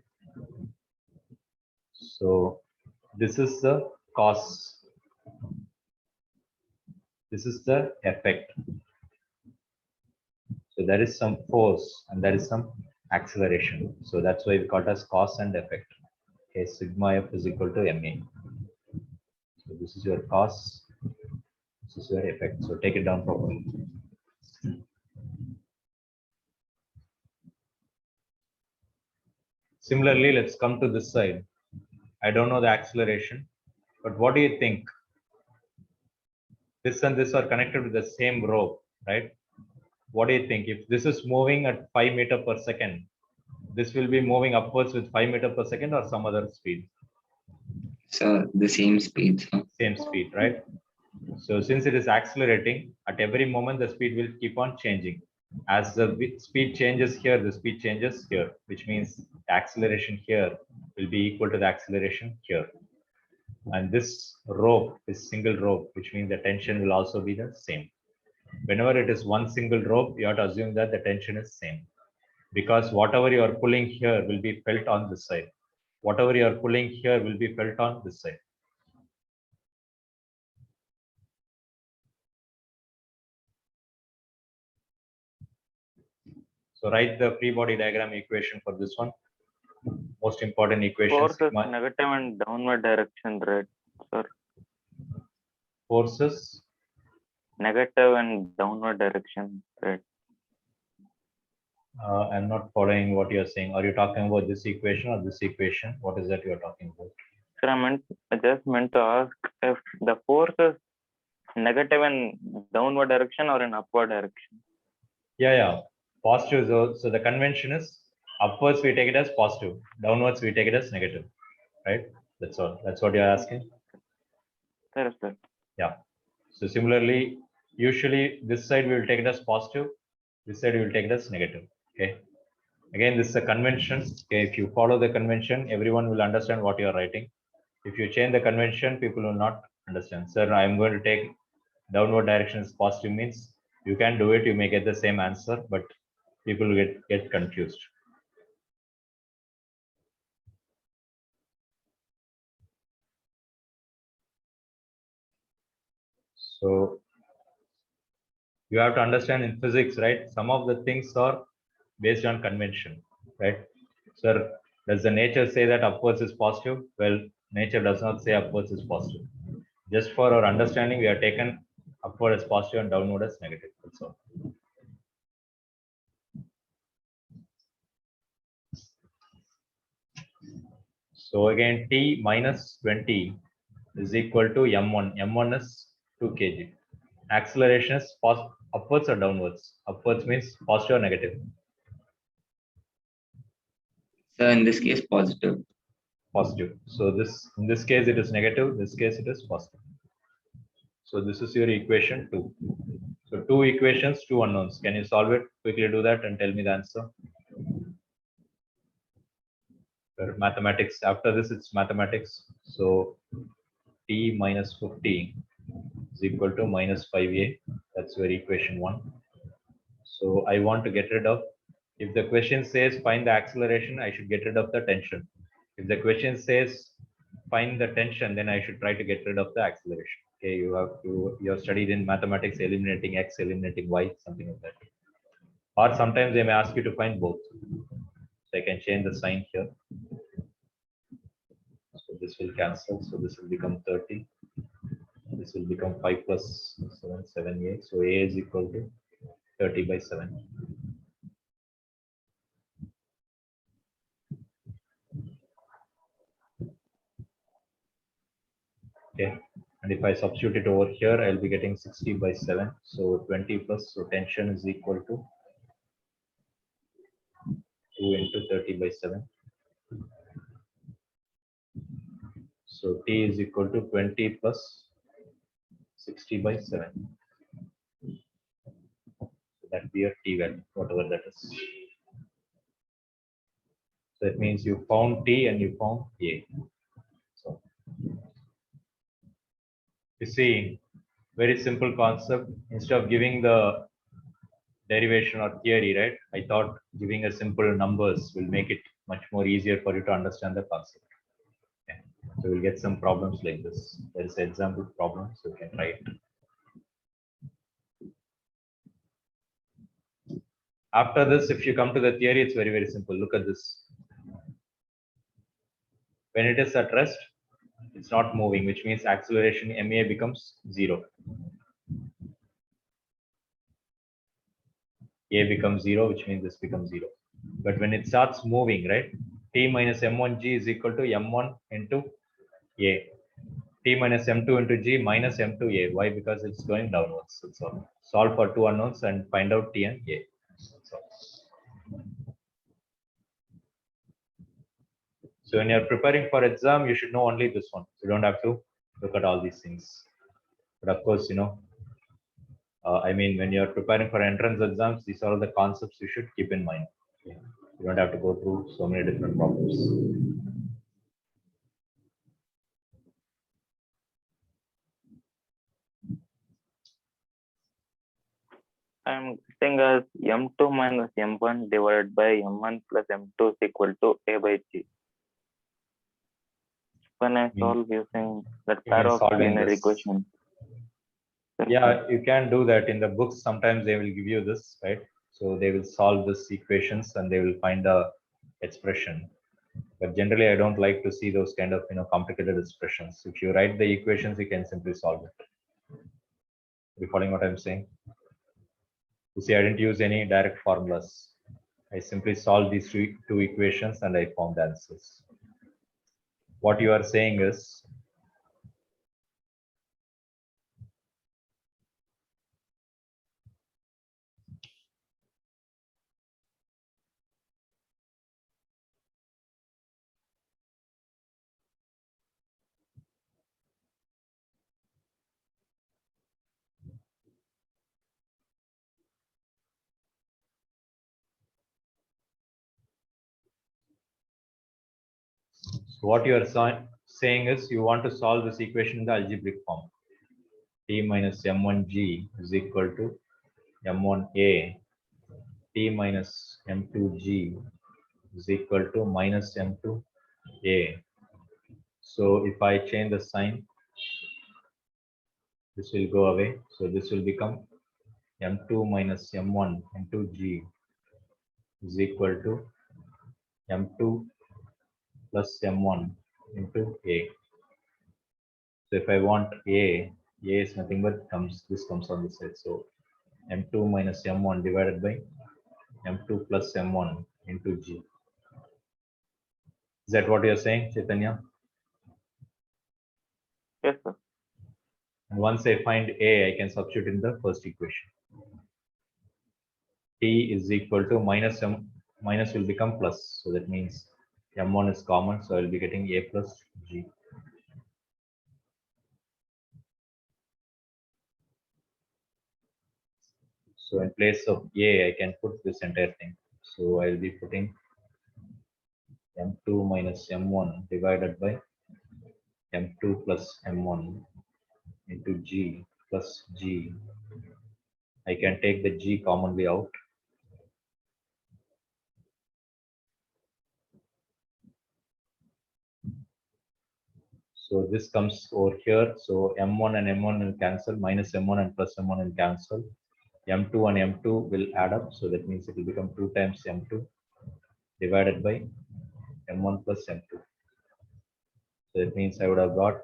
So this is the cause. This is the effect. So there is some force and there is some acceleration. So that's why we call it as cause and effect. Okay, sigma F is equal to ma. So this is your cause. This is your effect. So take it down properly. Similarly, let's come to this side. I don't know the acceleration, but what do you think? This and this are connected with the same rope, right? What do you think? If this is moving at 5 meters per second, this will be moving upwards with 5 meters per second or some other speed? So the same speed. Huh? Same speed, right? So since it is accelerating, at every moment the speed will keep on changing. As the speed changes here, the speed changes here, which means the acceleration here will be equal to the acceleration here. And this rope is single rope, which means the tension will also be the same. Whenever it is one single rope, you have to assume that the tension is same, because whatever you are pulling here will be felt on this side. Whatever you are pulling here will be felt on this side. So write the free body diagram equation for this one. Most important equation. Force is negative and downward direction, right, sir? Forces Negative and downward direction, right? I'm not following what you're saying. Are you talking about this equation or this equation? What is that you're talking about? Sir, I just meant to ask if the force is negative in downward direction or in upward direction. Yeah. Positive. So the convention is upwards we take it as positive, downwards we take it as negative, right? That's all. That's what you're asking. Sir, sir. Yeah. So similarly, usually this side we will take it as positive, this side we will take it as negative. Okay. Again, this is a convention. Okay. If you follow the convention, everyone will understand what you are writing. If you change the convention, people will not understand. Sir, I am going to take downward direction as positive means you can do it. You may get the same answer, but people will get confused. So you have to understand in physics, right? Some of the things are based on convention, right? Sir, does the nature say that upwards is positive? Well, nature does not say upwards is positive. Just for our understanding, we have taken upward as positive and downward as negative. That's all. So again, T minus 20 is equal to M1. M1 is 2 kg. Acceleration is upwards or downwards? Upwards means positive or negative? So in this case, positive. Positive. So this, in this case, it is negative. In this case, it is positive. So this is your equation 2. So 2 equations, 2 unknowns. Can you solve it? Quickly do that and tell me the answer. Mathematics. After this, it's mathematics. So T minus 50 is equal to minus 5a. That's your equation 1. So I want to get rid of, if the question says find the acceleration, I should get rid of the tension. If the question says find the tension, then I should try to get rid of the acceleration. Okay, you have studied in mathematics eliminating x, eliminating y, something like that. Or sometimes they may ask you to find both. So I can change the sign here. So this will cancel. So this will become 30. This will become 5 plus 7, 7a. So a is equal to 30 by 7. Okay. And if I substitute it over here, I'll be getting 60 by 7. So 20 plus, so tension is equal to 2 into 30 by 7. So T is equal to 20 plus 60 by 7. So that be your T value, whatever that is. So that means you found T and you found A. So you see, very simple concept. Instead of giving the derivation or theory, right? I thought giving a simple numbers will make it much more easier for you to understand the concept. Okay. So we'll get some problems like this. There is an example problem, so you can try it. After this, if you come to the theory, it's very, very simple. Look at this. When it is at rest, it's not moving, which means acceleration MA becomes 0. A becomes 0, which means this becomes 0. But when it starts moving, right, T minus M1G is equal to M1 into A. T minus M2 into G minus M2A. Why? Because it's going downwards. That's all. Solve for two unknowns and find out T and A. That's all. So when you're preparing for exam, you should know only this one. You don't have to look at all these things. But of course, I mean, when you're preparing for entrance exams, these are all the concepts you should keep in mind. Okay? You don't have to go through so many different problems. I'm getting as M2 minus M1 divided by M1 plus M2 is equal to A by G. When I solve using that you pair mean of solving linear this. equations. Yeah, you can do that in the books. Sometimes they will give you this, right? So they will solve this equations and they will find a expression. But generally, I don't like to see those kind of complicated expressions. If you write the equations, you can simply solve it. You following what I'm saying? You see, I didn't use any direct formulas. I simply solved these two equations and I found answers. What you are saying is, what you are saying is you want to solve this equation in the algebraic form. T minus M1G is equal to M1A. T minus M2G is equal to minus M2A. So if I change the sign, this will go away. So this will become M2 minus M1 into G is equal to M2 plus M1 into A. So if I want A is nothing but this comes on this side. So M2 minus M1 divided by M2 plus M1 into G. Is that what you're saying, Chaitanya? Yes, sir. And once I find A, I can substitute in the first equation. T is equal to minus will become plus. So that means M1 is common. So I'll be getting A plus G. So in place of A, I can put this entire thing. So I'll be putting M2 minus M1 divided by M2 plus M1 into G plus G. I can take the G commonly out. So this comes over here. So M1 and M1 will cancel, minus M1 and plus M1 will cancel. M2 and M2 will add up. So that means it will become 2 times M2 divided by M1 plus M2. So that means I would have got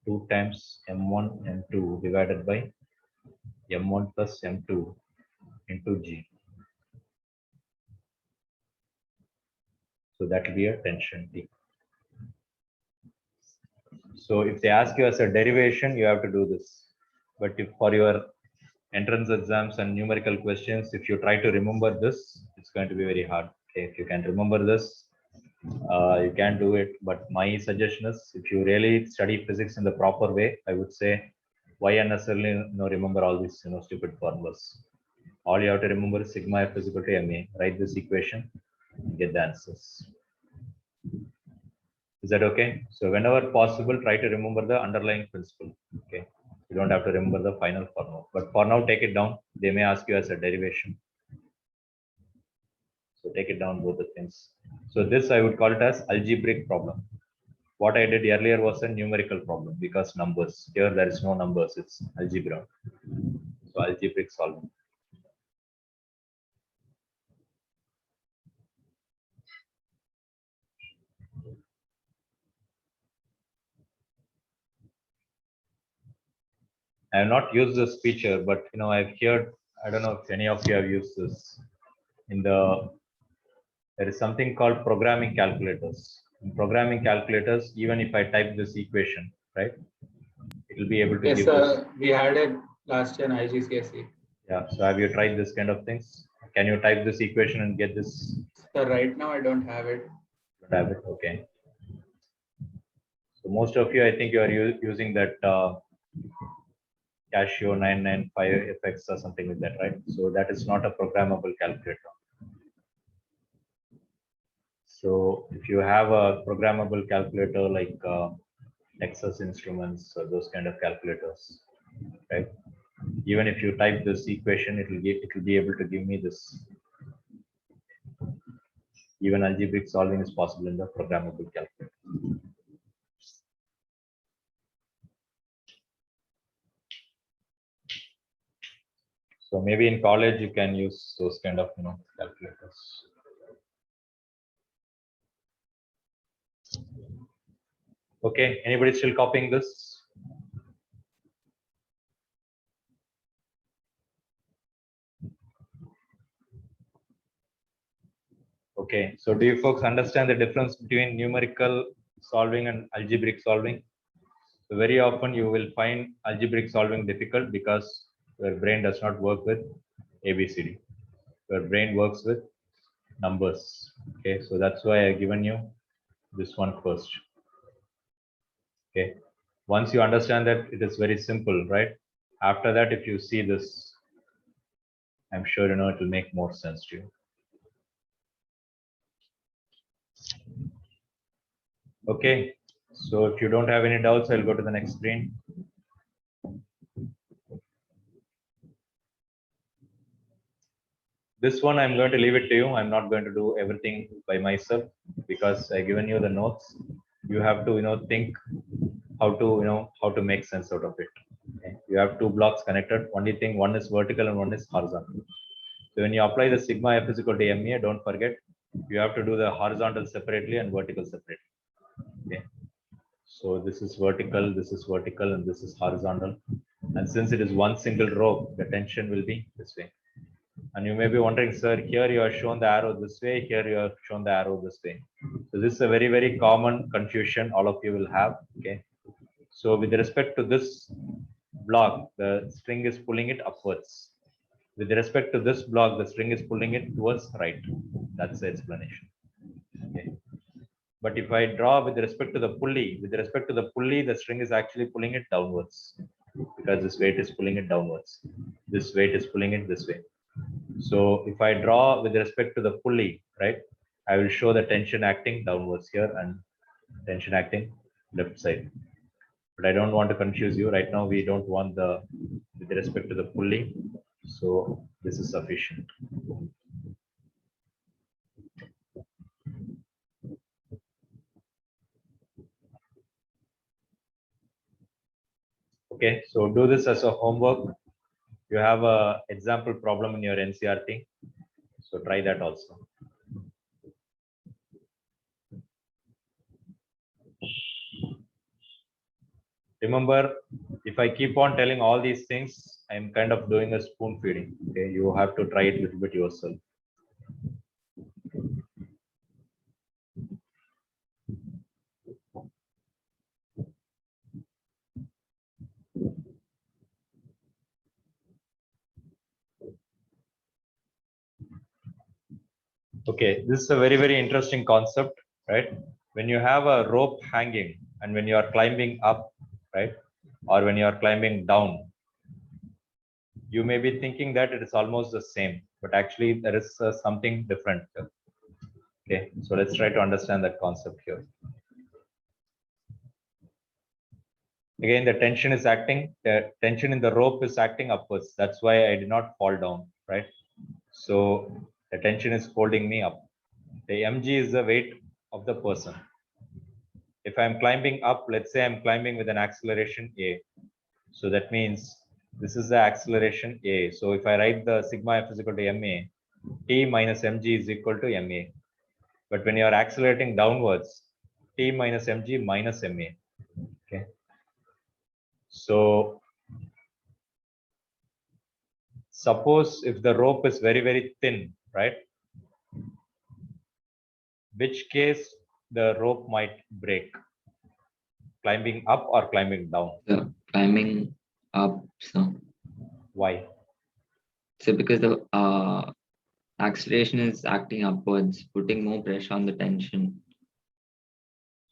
2 times M1 M2 divided by M1 plus M2 into G. So that will be a tension T. So if they ask you as a derivation, you have to do this. But if for your entrance exams and numerical questions, if you try to remember this, it's going to be very hard. Okay, if you can remember this, you can do it. But my suggestion is, if you really study physics in the proper way, I would say, why unnecessarily remember all these stupid formulas? All you have to remember is sigma F is equal to ma. Write this equation, get the answers. Is that okay? So whenever possible, try to remember the underlying principle. Okay. You don't have to remember the final formula. But for now, take it down. They may ask you as a derivation. So take it down, both the things. So this I would call it as algebraic problem. What I did earlier was a numerical problem because numbers. Here there is no numbers, it's algebra. So algebraic solving. I have not used this feature, but I've heard I don't know if any of you have used this. There is something called programming calculators. In programming calculators, even if I type this equation, right, it will be able to Yes, give us. we had it last year in IGCSE. Yeah. So have you tried this kind of things? Can you type this equation and get this? So right now I don't have it. Have it? Okay. So most of you, I think you are using that Casio 995 FX or something like that, right? So that is not a programmable calculator. So if you have a programmable calculator like Texas Instruments or those kind of calculators, right? Even if you type this equation, it will be able to give me this. Even algebraic solving is possible in the programmable calculator. So maybe in college you can use those kind of calculators. Okay, anybody still copying this? Okay, so do you folks understand the difference between numerical solving and algebraic solving? So very often you will find algebraic solving difficult because your brain does not work with ABCD. Your brain works with numbers. Okay, so that's why I've given you this one first. Okay, once you understand that it is very simple, right? After that, if you see this, I'm sure it will make more sense to you. Okay, so if you don't have any doubts, I'll go to the next screen. This one I'm going to leave it to you. I'm not going to do everything by myself because I've given you the notes. You have to think how to make sense out of it. Okay? You have two blocks connected. Only thing, one is vertical and one is horizontal. So when you apply the sigma f is equal to ma, don't forget you have to do the horizontal separately and vertical separately. Okay. So this is vertical, and this is horizontal. And since it is one single row, the tension will be this way. And you may be wondering, sir, here you have shown the arrow this way, here you have shown the arrow this way. So this is a very, very common confusion all of you will have. Okay. So with respect to this block, the string is pulling it upwards. With respect to this block, the string is pulling it towards right. That's the explanation. Okay. But if I draw with respect to the pulley, the string is actually pulling it downwards because this weight is pulling it downwards. This weight is pulling it this way. So if I draw with respect to the pulley, right, I will show the tension acting downwards here and tension acting left side. But I don't want to confuse you. Right now, we don't want with respect to the pulley. So this is sufficient. Okay, so do this as a homework. You have a example problem in your NCRT. So try that also. Remember, if I keep on telling all these things, I'm kind of doing a spoon feeding. Okay, you have to try it a little bit yourself. Okay, this is a very, very interesting concept, right? When you have a rope hanging and when you are climbing up, right? Or when you are climbing down, you may be thinking that it is almost the same, but actually there is something different. Okay, so let's try to understand that concept here. Again, the tension is acting, the tension in the rope is acting upwards. That's why I did not fall down, right? So the tension is holding me up. The mg is the weight of the person. If I'm climbing up, let's say I'm climbing with an acceleration a. So that means this is the acceleration a. So if I write the sigma f is equal to ma, t minus mg is equal to ma. But when you are accelerating downwards, t minus mg minus ma. Okay. So suppose if the rope is very, very thin, right? Which case the rope might break? Climbing up or climbing down? So climbing up. Why? So because the acceleration is acting upwards, putting more pressure on the tension.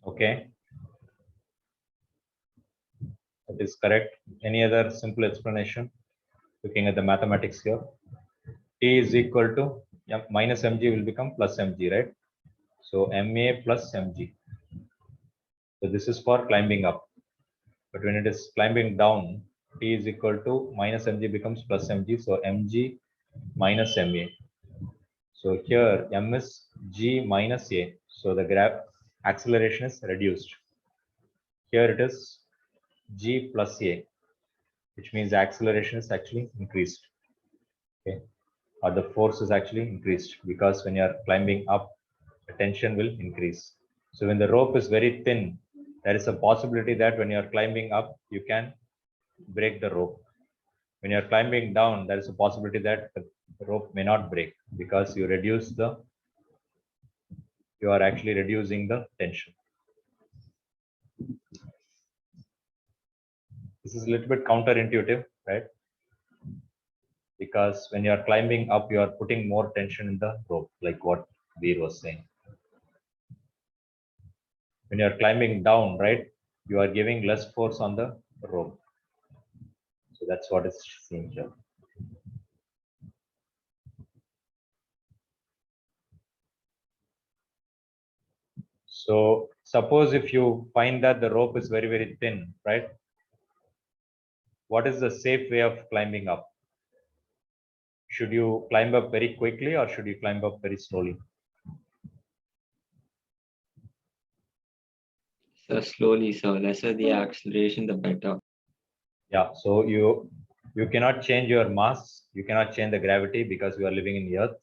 Okay. That is correct. Any other simple explanation? Looking at the mathematics here. T is equal to minus mg will become plus mg, right? So ma plus mg. So this is for climbing up. But when it is climbing down, T is equal to minus mg becomes plus mg. So mg minus ma. So here m is g minus a. So the acceleration is reduced. Here it is g plus a, which means the acceleration is actually increased. Okay, or the force is actually increased because when you are climbing up, the tension will increase. So when the rope is very thin, there is a possibility that when you are climbing up, you can break the rope. When you are climbing down, there is a possibility that the rope may not break because you are actually reducing the tension. This is a little bit counterintuitive, right? Because when you are climbing up, you are putting more tension in the rope, like what Veer was saying. When you are climbing down, right, you are giving less force on the rope. So that's what is seen here. So suppose if you find that the rope is very, very thin, right? What is the safe way of climbing up? Should you climb up very quickly or should you climb up very slowly? So slowly, so lesser the acceleration, the better. Yeah, so you cannot change your mass, you cannot change the gravity because you are living in the earth.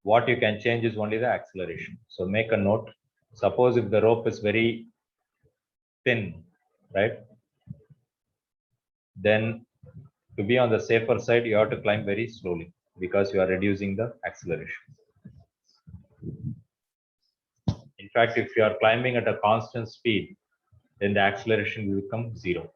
What you can change is only the acceleration. So make a note. Suppose if the rope is very thin, right? Then to be on the safer side, you have to climb very slowly because you are reducing the acceleration. In fact, if you are climbing at a constant speed, then the acceleration will become 0.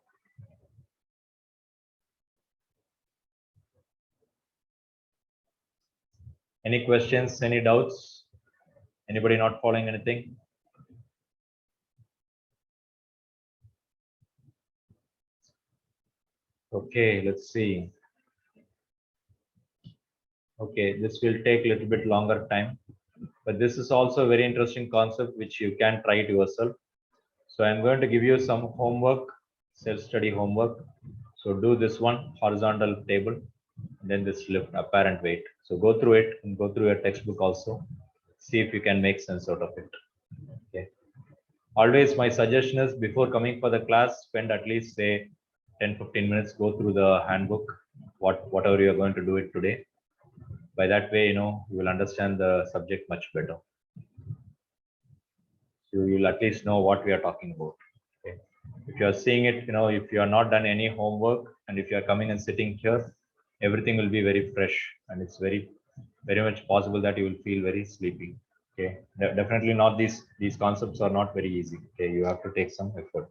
Any questions, any doubts? Anybody not following anything? Okay, let's see. Okay, this will take a little bit longer time, but this is also a very interesting concept which you can try it yourself. So I'm going to give you some homework, self-study homework. So do this one, horizontal table, then this lift apparent weight. So go through it and go through your textbook also. See if you can make sense out of it. Okay. Always my suggestion is before coming for the class, spend at least say 10-15 minutes, go through the handbook, whatever you're going to do it today. By that way, you will understand the subject much better. So you'll at least know what we are talking about. Okay. If you are seeing it, if you are not done any homework and if you are coming and sitting here, everything will be very fresh and it's very, very much possible that you will feel very sleepy. Okay. Definitely not these concepts are not very easy. Okay. You have to take some effort.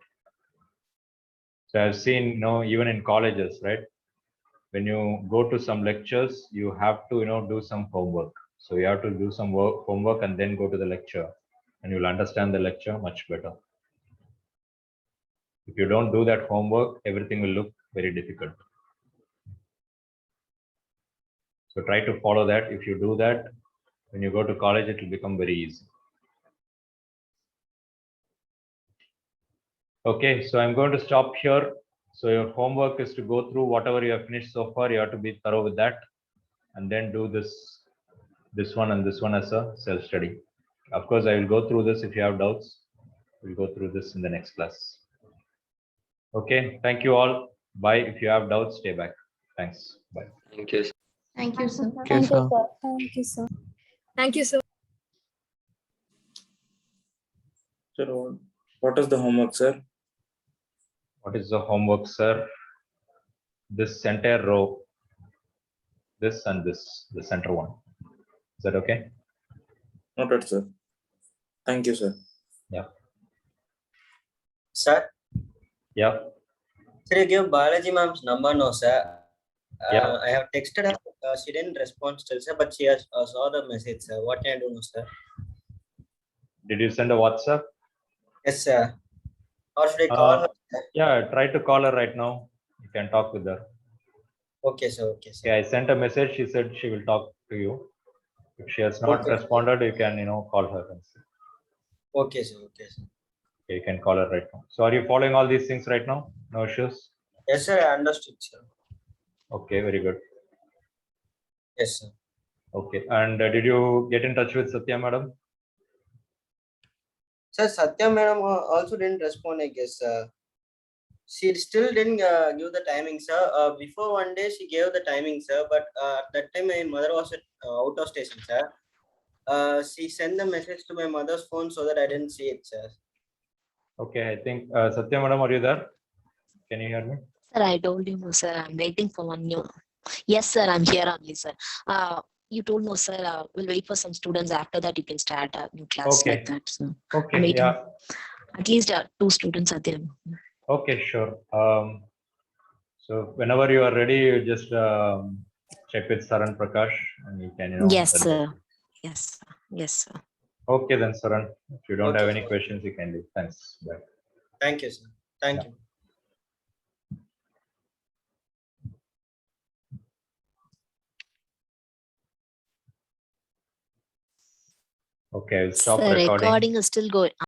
So I've seen, even in colleges, right? When you go to some lectures, you have to, do some homework. So you have to do some homework and then go to the lecture and you'll understand the lecture much better. If you don't do that homework, everything will look very difficult. So try to follow that. If you do that, when you go to college, it will become very easy. Okay, so I'm going to stop here. So your homework is to go through whatever you have finished so far. You have to be thorough with that and then do this one and this one as a self-study. Of course, I will go through this. If you have doubts, we'll go through this in the next class. Okay, thank you all. Bye. If you have doubts, stay back. Thanks. Bye. Thank you. Thank you, sir. Okay, sir. Thank you, sir. Thank you, sir. So, what is the homework, sir? What is the homework, sir? This entire row this and this, the center one. Is that okay? Noted, sir. Thank you, sir. Sir, Yeah. sir, you give Balaji ma'am's number, no, sir. Yeah. I have texted her. She didn't respond still, sir, but she has saw the message, sir. What can I do, no, sir? Did you send a WhatsApp? Yes, sir. Or should I call her? Sir? Yeah, try to call her right now. You can talk with her. Okay, sir. Okay, sir. Okay, I sent a message. She said she will talk to you. If she has not Okay. responded, you can, call her and see. Okay, sir. Okay, sir. Okay, you can call her right now. So are you following all these things right now? No issues? Yes, sir. I understood, sir. Okay, very good. Yes, sir. Okay, and did you get in touch with Satya madam? Sir, Satya madam also didn't respond, I guess. She still didn't give the timing, sir. Before one day, she gave the timing, sir. But at that time, my mother was out of station, sir. She sent the message to my mother's phone so that I didn't see it, sir. Okay, I think Satya madam, are you there? Can you hear me? Sir, I told you, no, sir. I'm waiting for one new. Yes, sir. I'm here only, sir. You told no, sir. We'll wait for some students. After that, you can start a new class Okay. like that. So Okay, waiting. yeah. At least 2 students are there. Okay, sure. So whenever you are ready, you just check with Saran Prakash and you can, Yes, tell sir. me. Yes, sir. Yes, sir. Okay, then Saran, if you don't have Okay. any questions, you can leave. Thanks. Bye. Thank you, sir. Thank Yeah. you. Okay, I'll stop Sir, recording. recording is still going.